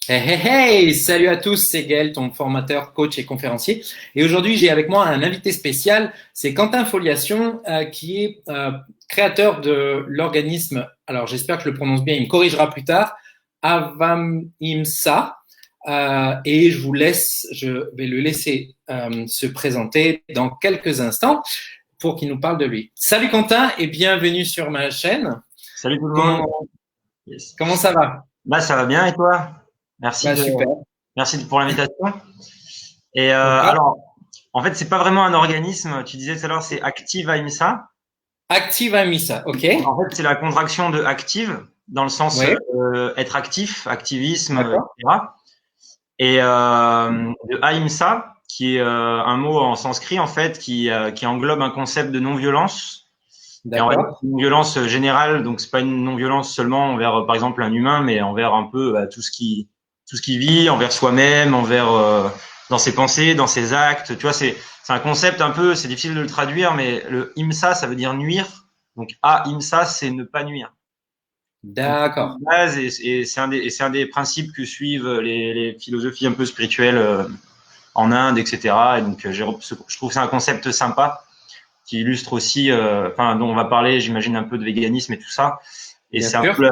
Hey, hey, hey, salut à tous, c'est Gaël, ton formateur, coach et conférencier. Et aujourd'hui, j'ai avec moi un invité spécial, c'est Quentin Foliation, qui est créateur de l'organisme, alors j'espère que je le prononce bien, il me corrigera plus tard, Avamimsa. Et je vais le laisser se présenter dans quelques instants pour qu'il nous parle de lui. Salut Quentin et bienvenue sur ma chaîne. Salut tout le monde. Comment, Yes. comment ça va? Bah, ça va bien et toi? Merci Bah, de, super. pour l'invitation. Et D'accord. alors, en fait, c'est pas vraiment un organisme. Tu disais tout à l'heure, c'est Active AIMSA. Active Amisa, ok? En fait, c'est la contraction de active dans le sens Oui, être actif, activisme, d'accord, etc. Et de AIMSA, qui est un mot en sanskrit en fait, qui englobe un concept de non-violence. Et on va dire que d'accord. c'est une violence générale, donc c'est pas une non-violence seulement envers, par exemple, un humain, mais envers un peu tout ce qui vit, envers soi-même, envers dans ses pensées, dans ses actes. Tu vois, c'est un concept un peu, c'est difficile de le traduire, mais le imsa, ça veut dire nuire. Donc imsa, c'est ne pas nuire. Donc c'est D'accord. une base et c'est un des principes que suivent les philosophies un peu spirituelles en Inde, etc. Et donc je trouve que c'est un concept sympa qui illustre aussi, enfin, dont on va parler, j'imagine, un peu de véganisme et tout ça. Et Bien c'est un sûr. peu,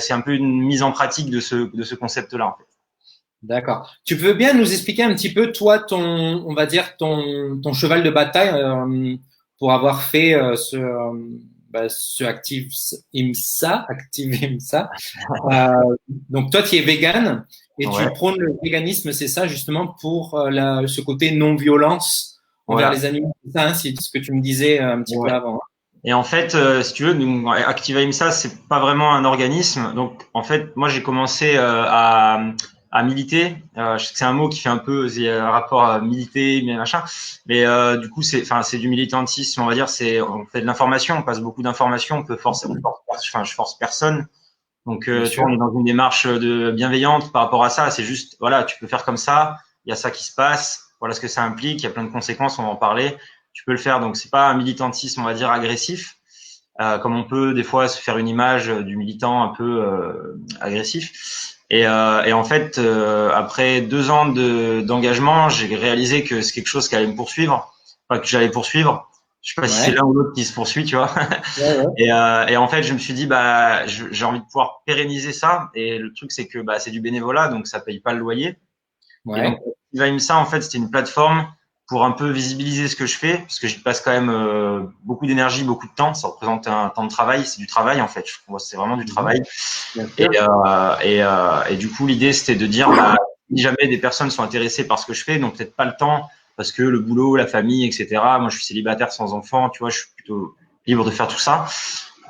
c'est un peu une mise en pratique de ce concept-là, en fait. D'accord. Tu peux bien nous expliquer un petit peu, toi, on va dire, ton cheval de bataille pour avoir fait ce Active IMSA. Donc, toi, tu es vegan et Ouais, tu prônes le véganisme, c'est ça, justement, pour ce côté non-violence envers voilà. les animaux. C'est ça, hein, c'est ce que tu me disais un petit peu Ouais. avant. Et en fait, si tu veux, nous, Active AIMSA, c'est pas vraiment un organisme. Donc, en fait, moi, j'ai commencé à militer. Je sais que c'est un mot qui fait un peu un rapport à militer, mais machin. Mais du coup, enfin, c'est du militantisme, on va dire. On fait de l'information, on passe beaucoup d'informations. On peut forcer, enfin, je force personne. Donc, Bien tu vois, sûr. on est dans une démarche de bienveillante par rapport à ça. C'est juste, voilà, tu peux faire comme ça. Il y a ça qui se passe. Voilà ce que ça implique. Il y a plein de conséquences. On va en parler. Tu peux le faire. Donc, c'est pas un militantisme, on va dire, agressif, comme on peut des fois se faire une image du militant un peu agressif. Et en fait, après 2 ans d'engagement, j'ai réalisé que c'est quelque chose qui allait me poursuivre, enfin que j'allais poursuivre. Je sais pas si c'est Ouais. l'un ou l'autre qui se poursuit, tu vois. Ouais, ouais. Et en fait, je me suis dit, bah, j'ai envie de pouvoir pérenniser ça. Et le truc, c'est que bah, c'est du bénévolat, donc ça paye pas le loyer. Et donc, Ouais. ça, en fait, c'était une plateforme pour un peu visibiliser ce que je fais, parce que j'y passe quand même beaucoup d'énergie, beaucoup de temps. Ça représente un temps de travail, c'est du travail en fait. Je trouve que c'est vraiment du Mhm. travail. Bien sûr. Et du coup, l'idée, c'était de dire, bah, si jamais des personnes sont intéressées par ce que je fais, donc peut-être pas le temps, parce que le boulot, la famille, etc. Moi, je suis célibataire sans enfant, tu vois, je suis plutôt libre de faire tout ça.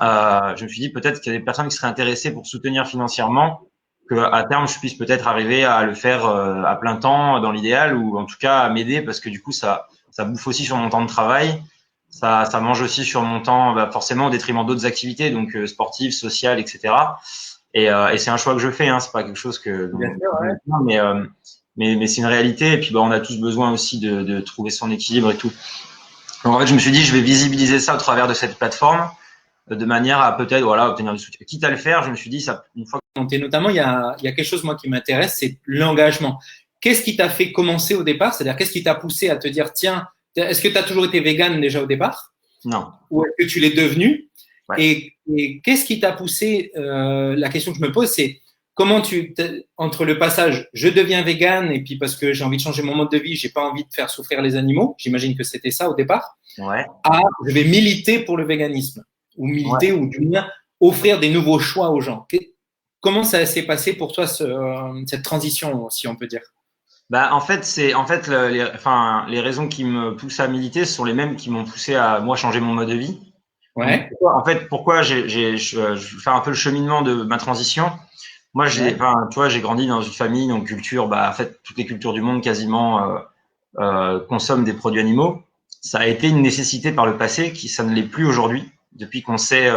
Je me suis dit peut-être qu'il y a des personnes qui seraient intéressées pour soutenir financièrement, que à terme je puisse peut-être arriver à le faire à plein temps dans l'idéal, ou en tout cas à m'aider, parce que du coup ça bouffe aussi sur mon temps de travail, ça mange aussi sur mon temps, bah, forcément au détriment d'autres activités, donc sportives, sociales, etc. Et c'est un choix que je fais, hein, c'est pas quelque chose Bien sûr, ouais. mais mais c'est une réalité. Et puis bah, on a tous besoin aussi de trouver son équilibre et tout. Donc en fait je me suis dit je vais visibiliser ça au travers de cette plateforme, de manière à peut-être voilà obtenir du soutien. Quitte à le faire, je me suis dit ça une fois. Et notamment, il y a quelque chose, moi, qui m'intéresse, c'est l'engagement. Qu'est-ce qui t'a fait commencer au départ? C'est-à-dire, qu'est-ce qui t'a poussé à te dire, tiens, est-ce que tu as toujours été vegan déjà au départ? Non, Ou est-ce que tu l'es devenu? ouais, Et qu'est-ce qui t'a poussé, la question que je me pose, c'est comment entre le passage, je deviens vegan, et puis parce que j'ai envie de changer mon mode de vie, j'ai pas envie de faire souffrir les animaux, j'imagine que c'était ça au départ, ouais, à je vais militer pour le véganisme, ou militer, ouais. ou du moins offrir des nouveaux choix aux gens. Comment ça s'est passé pour toi, cette transition, si on peut dire? Bah en fait c'est en fait enfin les raisons qui me poussent à militer sont les mêmes qui m'ont poussé à moi changer mon mode de vie. Donc Ouais, en fait pourquoi je vais faire un peu le cheminement de ma transition. Moi ouais, enfin tu vois j'ai grandi dans une famille, donc culture, bah en fait toutes les cultures du monde quasiment consomment des produits animaux. Ça a été une nécessité par le passé, qui ça ne l'est plus aujourd'hui, depuis qu'on sait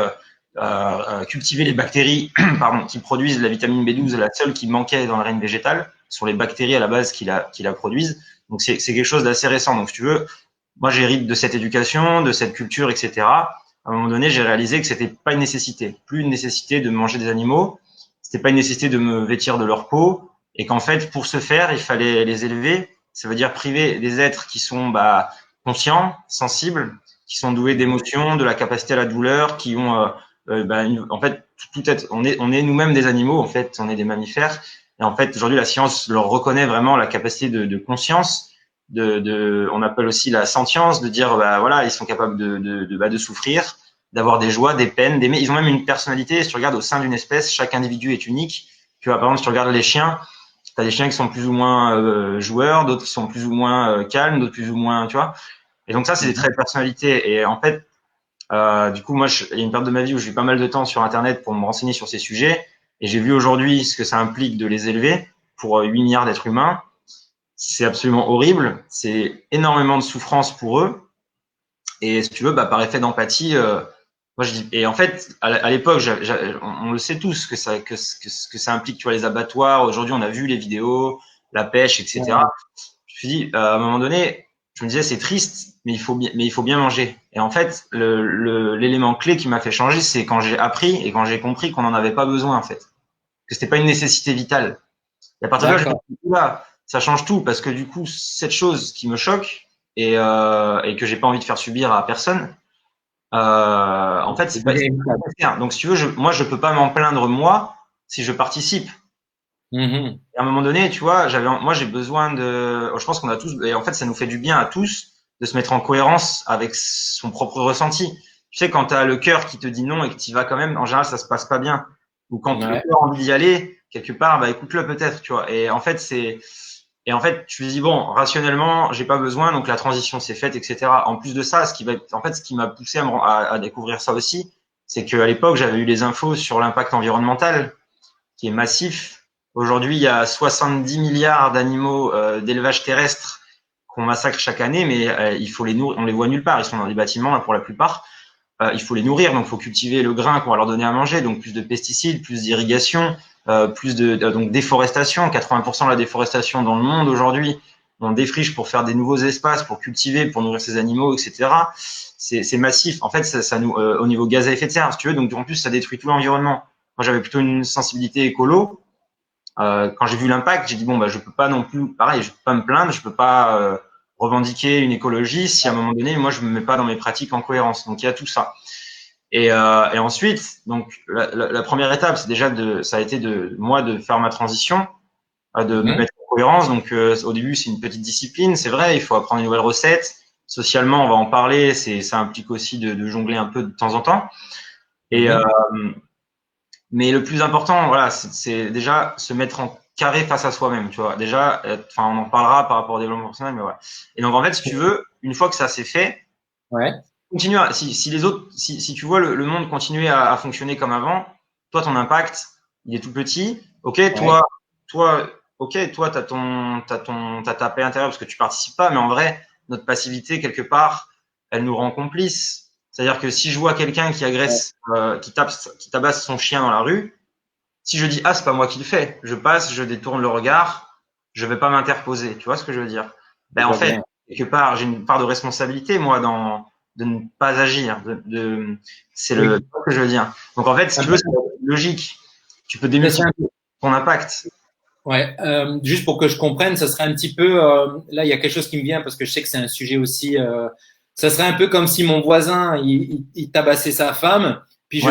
cultiver les bactéries pardon, qui produisent la vitamine B12, la seule qui manquait dans le règne végétal, sont les bactéries à la base qui la produisent. Donc c'est quelque chose d'assez récent. Donc si tu veux, moi j'hérite de cette éducation, de cette culture, etc. À un moment donné, j'ai réalisé que c'était pas une nécessité, plus une nécessité de manger des animaux, c'était pas une nécessité de me vêtir de leur peau, et qu'en fait, pour ce faire, il fallait les élever. Ça veut dire priver des êtres qui sont conscients, sensibles, qui sont doués d'émotions, de la capacité à la douleur, qui ont en fait tout être. On est nous-mêmes des animaux, en fait, on est des mammifères. Et en fait, aujourd'hui, la science leur reconnaît vraiment la capacité de conscience. On appelle aussi la sentience, de dire voilà, ils sont capables de souffrir, d'avoir des joies, des peines, d'aimer. Ils ont même une personnalité. Si tu regardes au sein d'une espèce, chaque individu est unique. Tu vois, par exemple, si tu regardes les chiens, tu as des chiens qui sont plus ou moins joueurs, d'autres qui sont plus ou moins calmes, d'autres plus ou moins, tu vois. Et donc ça, c'est des traits de personnalité. Et en fait, du coup, moi, il y a une période de ma vie où j'ai eu pas mal de temps sur Internet pour me renseigner sur ces sujets. Et j'ai vu aujourd'hui ce que ça implique de les élever pour 8 milliards d'êtres humains. C'est absolument horrible. C'est énormément de souffrance pour eux. Et si tu veux, par effet d'empathie, moi je dis. Et en fait, à l'époque, on le sait tous que ça implique, tu vois, les abattoirs. Aujourd'hui, on a vu les vidéos, la pêche, etc. Ouais. Je me suis dit, à un moment donné, je me disais, c'est triste, mais il faut bien manger. Et en fait, l'élément clé qui m'a fait changer, c'est quand j'ai appris et quand j'ai compris qu'on n'en avait pas besoin, en fait, que c'était pas une nécessité vitale. Et à partir de là, je me dis, là, ça change tout, parce que du coup, cette chose qui me choque et que j'ai pas envie de faire subir à personne, en fait, c'est pas nécessaire. Donc, si tu veux, moi, je peux pas m'en plaindre moi si je participe. Et à un moment donné, tu vois, moi, j'ai besoin je pense qu'on a tous, et en fait, ça nous fait du bien à tous de se mettre en cohérence avec son propre ressenti. Tu sais, quand tu as le cœur qui te dit non et que tu y vas quand même, en général, ça se passe pas bien. Ou quand le cœur a envie d'y aller, quelque part, écoute-le peut-être, tu vois. Et en fait, tu te dis, bon, rationnellement, j'ai pas besoin, donc la transition s'est faite, etc. En plus de ça, ce qui m'a poussé à découvrir ça aussi, c'est qu'à l'époque, j'avais eu les infos sur l'impact environnemental, qui est massif. Aujourd'hui, il y a 70 milliards d'animaux d'élevage terrestre qu'on massacre chaque année, mais il faut les nourrir. On les voit nulle part. Ils sont dans des bâtiments, là, pour la plupart. Il faut les nourrir, donc il faut cultiver le grain qu'on va leur donner à manger, donc plus de pesticides, plus d'irrigation, plus donc déforestation. 80% de la déforestation dans le monde aujourd'hui, on défriche pour faire des nouveaux espaces, pour cultiver, pour nourrir ces animaux, etc. C'est massif. En fait, ça nous, au niveau gaz à effet de serre, si tu veux, donc en plus ça détruit tout l'environnement. Moi, j'avais plutôt une sensibilité écolo. Quand j'ai vu l'impact, j'ai dit bon, je peux pas non plus, pareil, je peux pas me plaindre, je peux pas revendiquer une écologie si à un moment donné, moi, je me mets pas dans mes pratiques en cohérence. Donc, il y a tout ça. Et ensuite, donc, la première étape, c'est déjà ça a été de faire ma transition, de me mettre en cohérence. Donc, au début, c'est une petite discipline, c'est vrai, il faut apprendre une nouvelle recette. Socialement, on va en parler, ça implique aussi de jongler un peu de temps en temps. Et mais le plus important, voilà, c'est déjà se mettre en carré face à soi-même, tu vois. Déjà, on en parlera par rapport au développement personnel, mais voilà. Et donc, en fait, si tu veux, une fois que ça s'est fait, continue si les autres, si tu vois le monde continuer à fonctionner comme avant, toi, ton impact, il est tout petit. Ok, toi, t'as ta paix intérieure parce que tu participes pas, mais en vrai, notre passivité, quelque part, elle nous rend complices. C'est-à-dire que si je vois quelqu'un qui agresse, qui tabasse son chien dans la rue, si je dis c'est pas moi qui le fais, je passe, je détourne le regard, je vais pas m'interposer. Tu vois ce que je veux dire? En fait, quelque part, j'ai une part de responsabilité moi de ne pas agir. C'est ce que je veux dire. Donc en fait, si tu veux, c'est logique. Tu peux démultiplier ton impact. Ouais, juste pour que je comprenne, ça serait un petit peu là, il y a quelque chose qui me vient parce que je sais que c'est un sujet aussi. Ça serait un peu comme si mon voisin il tabassait sa femme, puis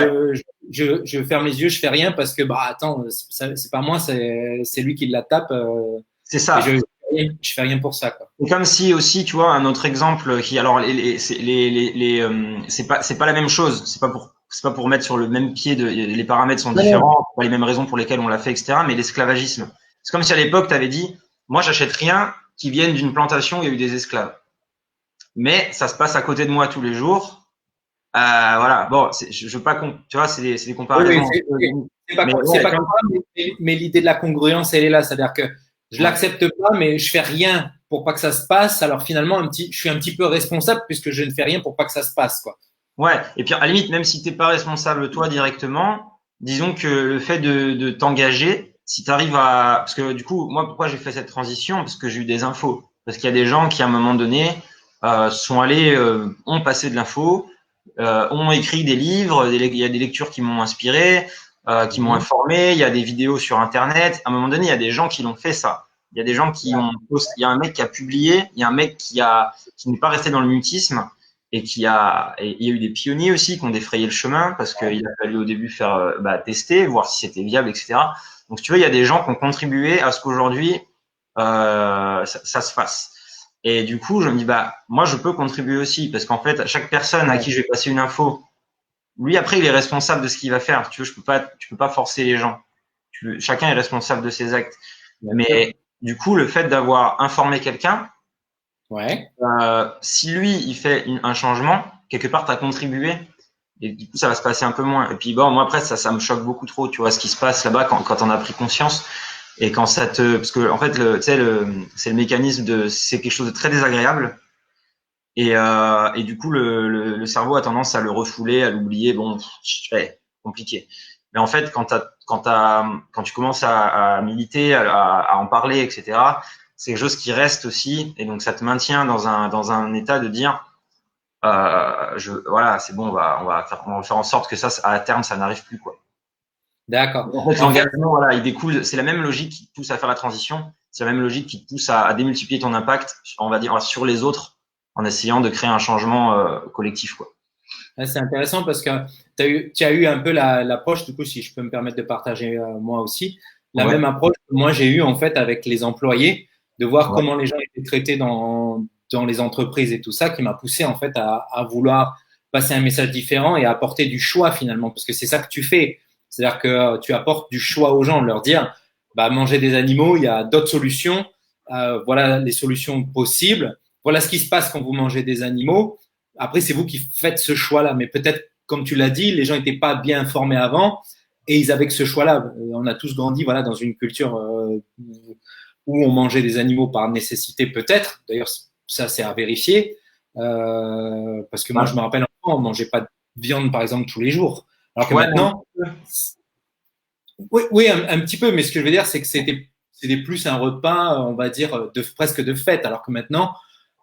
je ferme les yeux, je fais rien parce que attends, c'est pas moi, c'est lui qui la tape. C'est ça. Je fais rien pour ça, quoi. Et comme si aussi, tu vois, un autre exemple qui, alors, c'est pas la même chose. C'est pas pour mettre sur le même pied les paramètres sont différents, pas les mêmes raisons pour lesquelles on l'a fait, etc. Mais l'esclavagisme. C'est comme si à l'époque, tu avais dit, moi, j'achète rien qui vienne d'une plantation où il y a eu des esclaves. Mais ça se passe à côté de moi tous les jours. Voilà. Bon, je veux pas tu vois, c'est des comparaisons. C'est pas grave, mais l'idée de la congruence, elle est là. C'est-à-dire que je l'accepte pas, mais je fais rien pour pas que ça se passe. Alors finalement, je suis un petit peu responsable puisque je ne fais rien pour pas que ça se passe, quoi. Ouais. Et puis à la limite, même si t'es pas responsable toi directement, disons que le fait de t'engager, si tu arrives parce que du coup, moi, pourquoi j'ai fait cette transition? Parce que j'ai eu des infos. Parce qu'il y a des gens qui, à un moment donné, sont allés, ont passé de l'info, ont écrit des livres, il y a des lectures qui m'ont inspiré, qui m'ont informé. Il y a des vidéos sur Internet. À un moment donné, il y a des gens qui l'ont fait ça. Il y a des gens qui ont posté. Il y a un mec qui a publié. Il y a un mec qui n'est pas resté dans le mutisme et il y a eu des pionniers aussi qui ont défrayé le chemin parce qu'il a fallu au début faire tester, voir si c'était viable, etc. Donc, si tu veux, il y a des gens qui ont contribué à ce qu'aujourd'hui ça se fasse. Et du coup, je me dis moi, je peux contribuer aussi parce qu'en fait, chaque personne à qui je vais passer une info, lui après, il est responsable de ce qu'il va faire. Tu veux, tu peux pas forcer les gens. Chacun est responsable de ses actes. Mais du coup, le fait d'avoir informé quelqu'un, si lui, il fait un changement, quelque part, tu as contribué. Et du coup, ça va se passer un peu moins. Et puis, bon, moi, après, ça me choque beaucoup trop, tu vois, ce qui se passe là-bas quand on a pris conscience. Et quand parce que, en fait, c'est le mécanisme c'est quelque chose de très désagréable. Et du coup, le cerveau a tendance à le refouler, à l'oublier. Bon, compliqué. Mais en fait, quand tu commences à militer, à en parler, etc., c'est quelque chose qui reste aussi. Et donc, ça te maintient dans un état de dire, voilà, c'est bon, on va faire en sorte que ça, à terme, ça n'arrive plus, quoi. D'accord. En fait, l'engagement, voilà, il découle. C'est la même logique qui te pousse à faire la transition. C'est la même logique qui te pousse à démultiplier ton impact, on va dire, sur les autres, en essayant de créer un changement collectif, quoi. C'est intéressant parce que tu as eu un peu l'approche, du coup, si je peux me permettre de partager moi aussi, la même approche que moi j'ai eu en fait avec les employés, de voir comment les gens étaient traités dans les entreprises et tout ça, qui m'a poussé en fait à vouloir passer un message différent et à apporter du choix finalement, parce que c'est ça que tu fais. C'est-à-dire que tu apportes du choix aux gens, leur dire, manger des animaux, il y a d'autres solutions, voilà les solutions possibles, voilà ce qui se passe quand vous mangez des animaux. Après, c'est vous qui faites ce choix-là. Mais peut-être, comme tu l'as dit, les gens n'étaient pas bien informés avant et ils avaient que ce choix-là. On a tous grandi voilà, dans une culture où on mangeait des animaux par nécessité, peut-être. D'ailleurs, ça, c'est à vérifier. Parce que moi, je me rappelle, enfant, on ne mangeait pas de viande, par exemple, tous les jours. Alors que maintenant, oui, un petit peu. Mais ce que je veux dire, c'est que c'était plus un repas, on va dire, presque de fête. Alors que maintenant,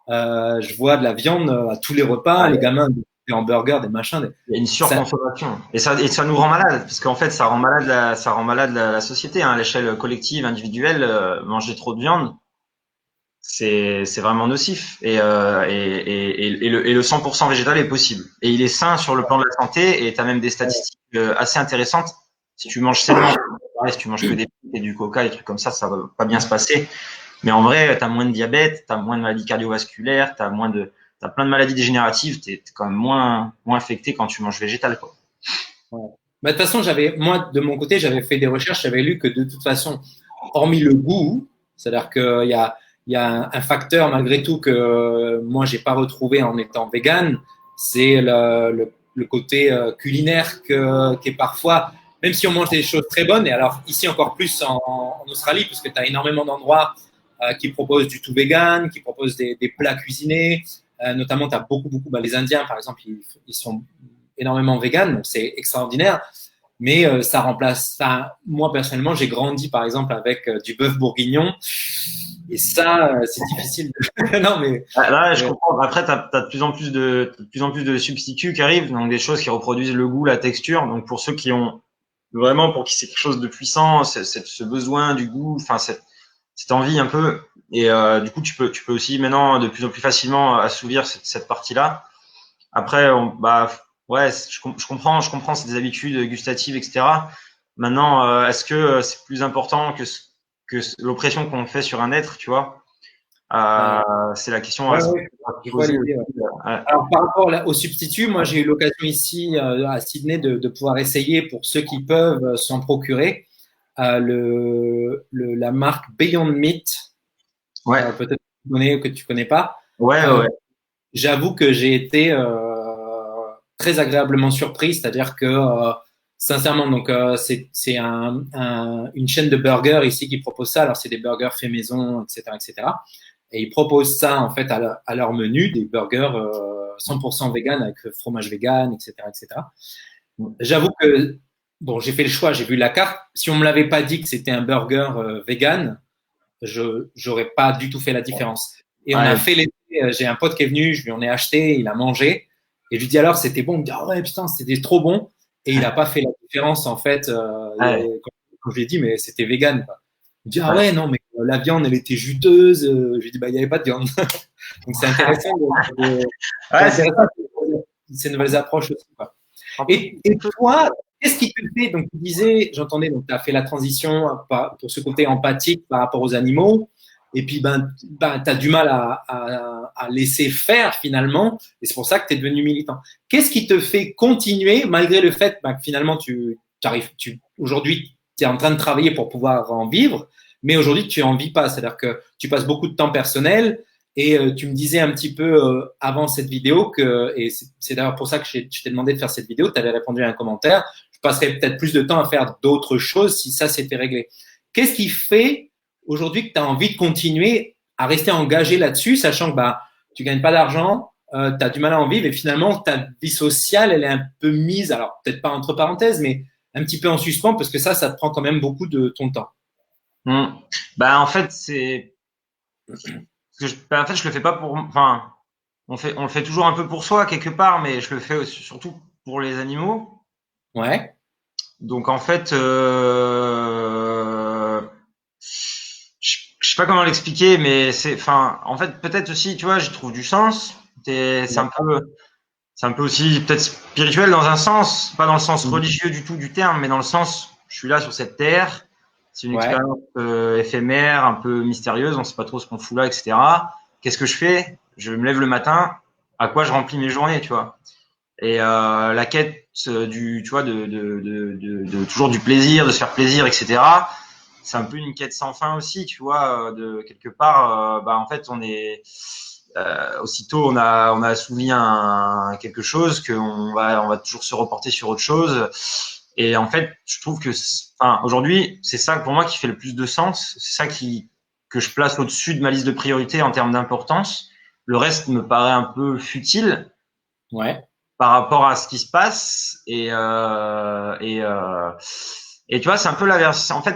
je vois de la viande à tous les repas, les gamins des hamburgers, des machins. Il y a une surconsommation et ça nous rend malade parce qu'en fait ça rend malade la société à l'échelle collective, individuelle. Manger trop de viande, c'est vraiment nocif et le 100% végétal est possible et il est sain sur le plan de la santé et tu as même des statistiques assez intéressantes. Si tu manges sainement, si tu manges que des frites et du coca, des trucs comme ça va pas bien se passer. Mais en vrai, tu as moins de diabète, tu as moins de maladies cardiovasculaires, tu as plein de maladies dégénératives, tu es quand même moins affecté quand tu manges végétal, quoi. Ouais. De toute façon, moi, de mon côté, j'avais fait des recherches, j'avais lu que de toute façon, hormis le goût, c'est-à-dire qu'il y a un facteur malgré tout que moi, j'ai pas retrouvé en étant vegan, c'est le côté culinaire qui est parfois, même si on mange des choses très bonnes, et alors ici encore plus en Australie, parce que tu as énormément d'endroits qui proposent du tout vegan, qui proposent des plats cuisinés. Notamment, tu as beaucoup, les Indiens, par exemple, ils sont énormément vegan, donc c'est extraordinaire. Mais ça remplace. Moi, personnellement, j'ai grandi, par exemple, avec du bœuf bourguignon. Et ça, c'est difficile. Non, mais. Là, je comprends. Après, tu as de plus en plus de substituts qui arrivent, donc des choses qui reproduisent le goût, la texture. Donc, pour ceux qui ont vraiment, pour qui c'est quelque chose de puissant, ce besoin du goût, enfin, cette envie un peu. Et du coup, tu peux aussi maintenant de plus en plus facilement assouvir cette partie-là. Après, je comprends, c'est des habitudes gustatives, etc. Maintenant, est-ce que c'est plus important que l'oppression qu'on fait sur un être, tu vois? C'est la question à se poser. Alors, par rapport au substitut, moi, j'ai eu l'occasion ici à Sydney de pouvoir essayer, pour ceux qui peuvent s'en procurer, la marque Beyond Meat. Peut-être que tu connais pas. Ouais. J'avoue que j'ai été très agréablement surpris, c'est-à-dire que sincèrement, donc c'est une chaîne de burgers ici qui propose ça. Alors c'est des burgers faits maison, etc., etc. Et ils proposent ça en fait à leur menu, des burgers 100% vegan avec fromage vegan, etc., etc. J'avoue que bon, j'ai fait le choix, j'ai vu la carte. Si on me l'avait pas dit que c'était un burger vegan, j'aurais pas du tout fait la différence. Et on a fait l'été. J'ai un pote qui est venu, je lui en ai acheté, il a mangé. Et je lui dis alors, c'était bon. Il me dit, ah ouais, putain, c'était trop bon. Et il n'a pas fait la différence, en fait, Ouais, quand je lui ai dit, mais c'était vegan, quoi. Il me dit, ah ouais. ouais, non, mais la viande, elle était juteuse. Je lui ai dit, bah, il n'y avait pas de viande. Donc, c'est intéressant, c'est Ouais, c'est intéressant ces nouvelles approches aussi, quoi. en plus, Et toi, qu'est-ce qui te fait, donc tu disais, j'entendais, donc tu as fait la transition pour ce côté empathique par rapport aux animaux, et puis tu as du mal à laisser faire finalement, et c'est pour ça que tu es devenu militant. Qu'est-ce qui te fait continuer, malgré le fait que finalement, aujourd'hui, tu es en train de travailler pour pouvoir en vivre, mais aujourd'hui, tu n'en vis pas, c'est-à-dire que tu passes beaucoup de temps personnel, et tu me disais un petit peu avant cette vidéo que, et c'est d'ailleurs pour ça que je t'ai demandé de faire cette vidéo, tu avais répondu à un commentaire, je passerais peut-être plus de temps à faire d'autres choses si ça s'était réglé. Qu'est-ce qui fait aujourd'hui que tu as envie de continuer à rester engagé là-dessus, sachant que tu gagnes pas d'argent, tu as du mal à en vivre et finalement ta vie sociale, elle est un peu mise, alors peut-être pas entre parenthèses, mais un petit peu en suspens parce que ça te prend quand même beaucoup de ton temps. Bah, en fait, c'est en fait, je le fais pas pour. Enfin, on le fait toujours un peu pour soi quelque part, mais je le fais aussi, surtout pour les animaux. Ouais, Donc en fait, je sais pas comment l'expliquer, mais enfin, en fait, peut-être aussi, tu vois, j'y trouve du sens. C'est un peu aussi peut-être spirituel dans un sens, pas dans le sens religieux du tout du terme, mais dans le sens, je suis là sur cette terre. C'est une ouais, expérience éphémère, un peu mystérieuse. On sait pas trop ce qu'on fout là, etc. Qu'est-ce que je fais? Je me lève le matin. À quoi je remplis mes journées, tu vois? Et la quête tu vois, de toujours du plaisir, de se faire plaisir, etc. C'est un peu une quête sans fin aussi, tu vois, de quelque part. En fait, aussitôt on a assouvi quelque chose on va toujours se reporter sur autre chose. Et en fait, je trouve que, enfin, aujourd'hui, c'est ça pour moi qui fait le plus de sens. C'est ça que je place au-dessus de ma liste de priorités en termes d'importance. Le reste me paraît un peu futile ouais, par rapport à ce qui se passe et tu vois c'est un peu la version en fait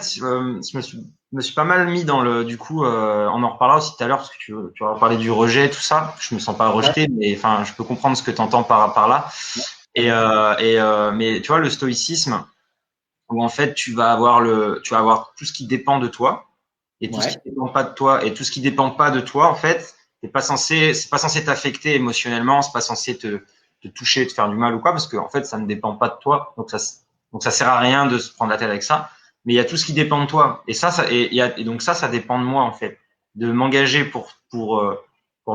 me suis pas mal mis dans le du coup on en reparlera aussi tout à l'heure parce que tu vas parler du rejet tout ça je me sens pas ouais, rejeté mais enfin je peux comprendre ce que tu entends par là ouais, mais tu vois le stoïcisme où en fait tu vas avoir tout ce qui dépend de toi et tout ce qui ouais, dépend pas de toi et tout ce qui dépend pas de toi en fait c'est pas censé t'affecter émotionnellement c'est pas censé te toucher te faire du mal ou quoi parce que en fait ça ne dépend pas de toi donc ça sert à rien de se prendre la tête avec ça mais il y a tout ce qui dépend de toi et donc ça dépend de moi en fait de m'engager pour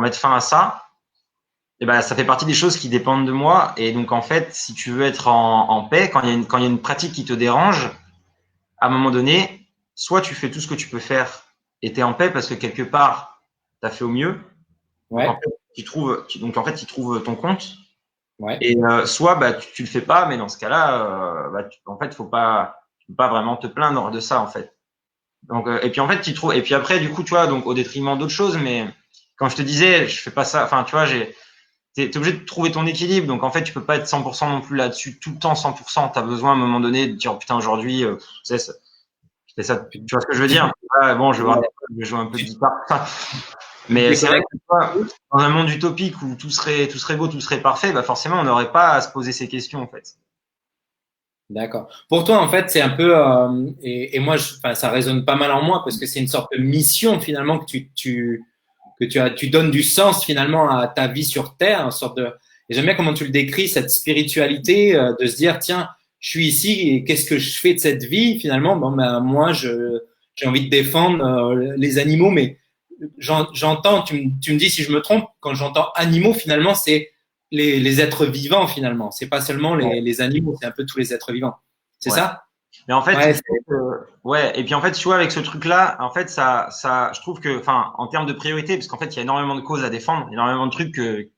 mettre fin à ça et ben ça fait partie des choses qui dépendent de moi et donc en fait si tu veux être en paix quand il y a une pratique qui te dérange à un moment donné, soit tu fais tout ce que tu peux faire et tu es en paix parce que quelque part, tu as fait au mieux. Donc en ouais, fait, tu trouves ton compte. ouais. Et soit tu le fais pas, mais dans ce cas-là, en fait, faut pas vraiment te plaindre de ça en fait. Donc et puis en fait, tu trouves et puis après du coup, tu vois, donc au détriment d'autres choses, mais quand je te disais, je fais pas ça. Enfin, tu vois, t'es obligé de trouver ton équilibre. Donc en fait, tu peux pas être 100% non plus là-dessus tout le temps 100%. T'as besoin à un moment donné de dire oh, putain aujourd'hui, tu sais, c'est ça, tu vois ce que je veux dire? Ouais, bon, je vais voir Ouais. des fois, je vais jouer un peu de Tu, guitare. tu Mais c'est vrai déconnectes. que toi, dans un monde utopique où tout serait beau, tout serait parfait, bah forcément, on n'aurait pas à se poser ces questions, en fait. D'accord. Pour toi, en fait, c'est un peu, et moi, enfin, ça résonne pas mal en moi parce que c'est une sorte de mission finalement tu donnes du sens finalement à ta vie sur Terre, une sorte de, et j'aime bien comment tu le décris, cette spiritualité de se dire, tiens, je suis ici et qu'est-ce que je fais de cette vie finalement? Bon, ben, moi, j'ai envie de défendre les animaux, mais j'entends, tu me dis si je me trompe, quand j'entends animaux, finalement, c'est les êtres vivants finalement. C'est pas seulement Ouais. les animaux, c'est un peu tous les êtres vivants. C'est Ouais. ça? Mais en fait, Ouais, je trouve ouais. Et puis en fait, tu vois, avec ce truc-là, en fait, je trouve que, enfin, en termes de priorité, parce qu'en fait, il y a énormément de causes à défendre, énormément de trucs que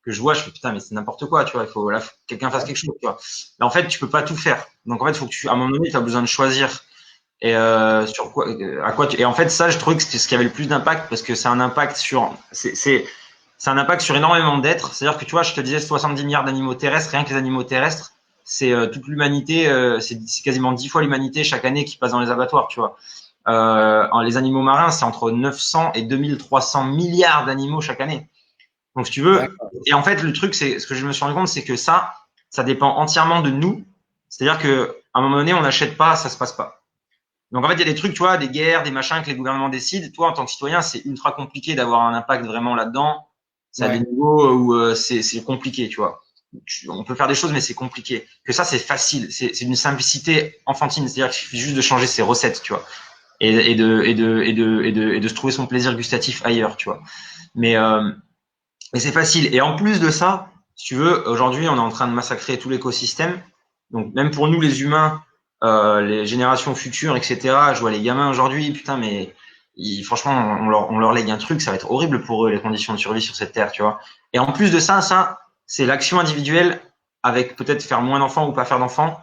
je vois, je fais putain, mais c'est n'importe quoi, tu vois. Il faut là, faut que quelqu'un fasse quelque chose, tu vois. Mais en fait, tu peux pas tout faire. Donc en fait, faut que à un moment donné, tu as besoin de choisir. Et sur quoi, à quoi et en fait, ça, je trouvais que c'était ce qui avait le plus d'impact parce que c'est un impact sur, c'est un impact sur énormément d'êtres. C'est-à-dire que tu vois, je te disais 70 milliards d'animaux terrestres, rien que les animaux terrestres, c'est toute l'humanité, c'est quasiment 10 fois l'humanité chaque année qui passe dans les abattoirs, tu vois. Les animaux marins, c'est entre 900 et 2300 milliards d'animaux chaque année. Donc, si tu veux, d'accord. et en fait, le truc, c'est ce que je me suis rendu compte, c'est que ça dépend entièrement de nous C'est-à-dire qu'à un moment donné, on n'achète pas, ça se passe pas. Donc en fait, il y a des trucs, tu vois, des guerres, des machins que les gouvernements décident. Toi, en tant que citoyen, c'est ultra compliqué d'avoir un impact vraiment là-dedans. C'est à des niveaux où c'est compliqué, tu vois. On peut faire des choses, mais c'est compliqué. Que ça, c'est facile. C'est d'une simplicité enfantine. C'est-à-dire qu'il suffit juste de changer ses recettes, tu vois, et de se trouver son plaisir gustatif ailleurs, tu vois. Mais c'est facile. Et en plus de ça, si tu veux, aujourd'hui, on est en train de massacrer tout l'écosystème. Donc même pour nous, les humains, les générations futures, etc. Je vois les gamins aujourd'hui, putain, mais franchement, on leur lègue un truc, ça va être horrible pour eux, les conditions de survie sur cette terre, tu vois. Et en plus de ça, c'est l'action individuelle avec peut-être faire moins d'enfants ou pas faire d'enfants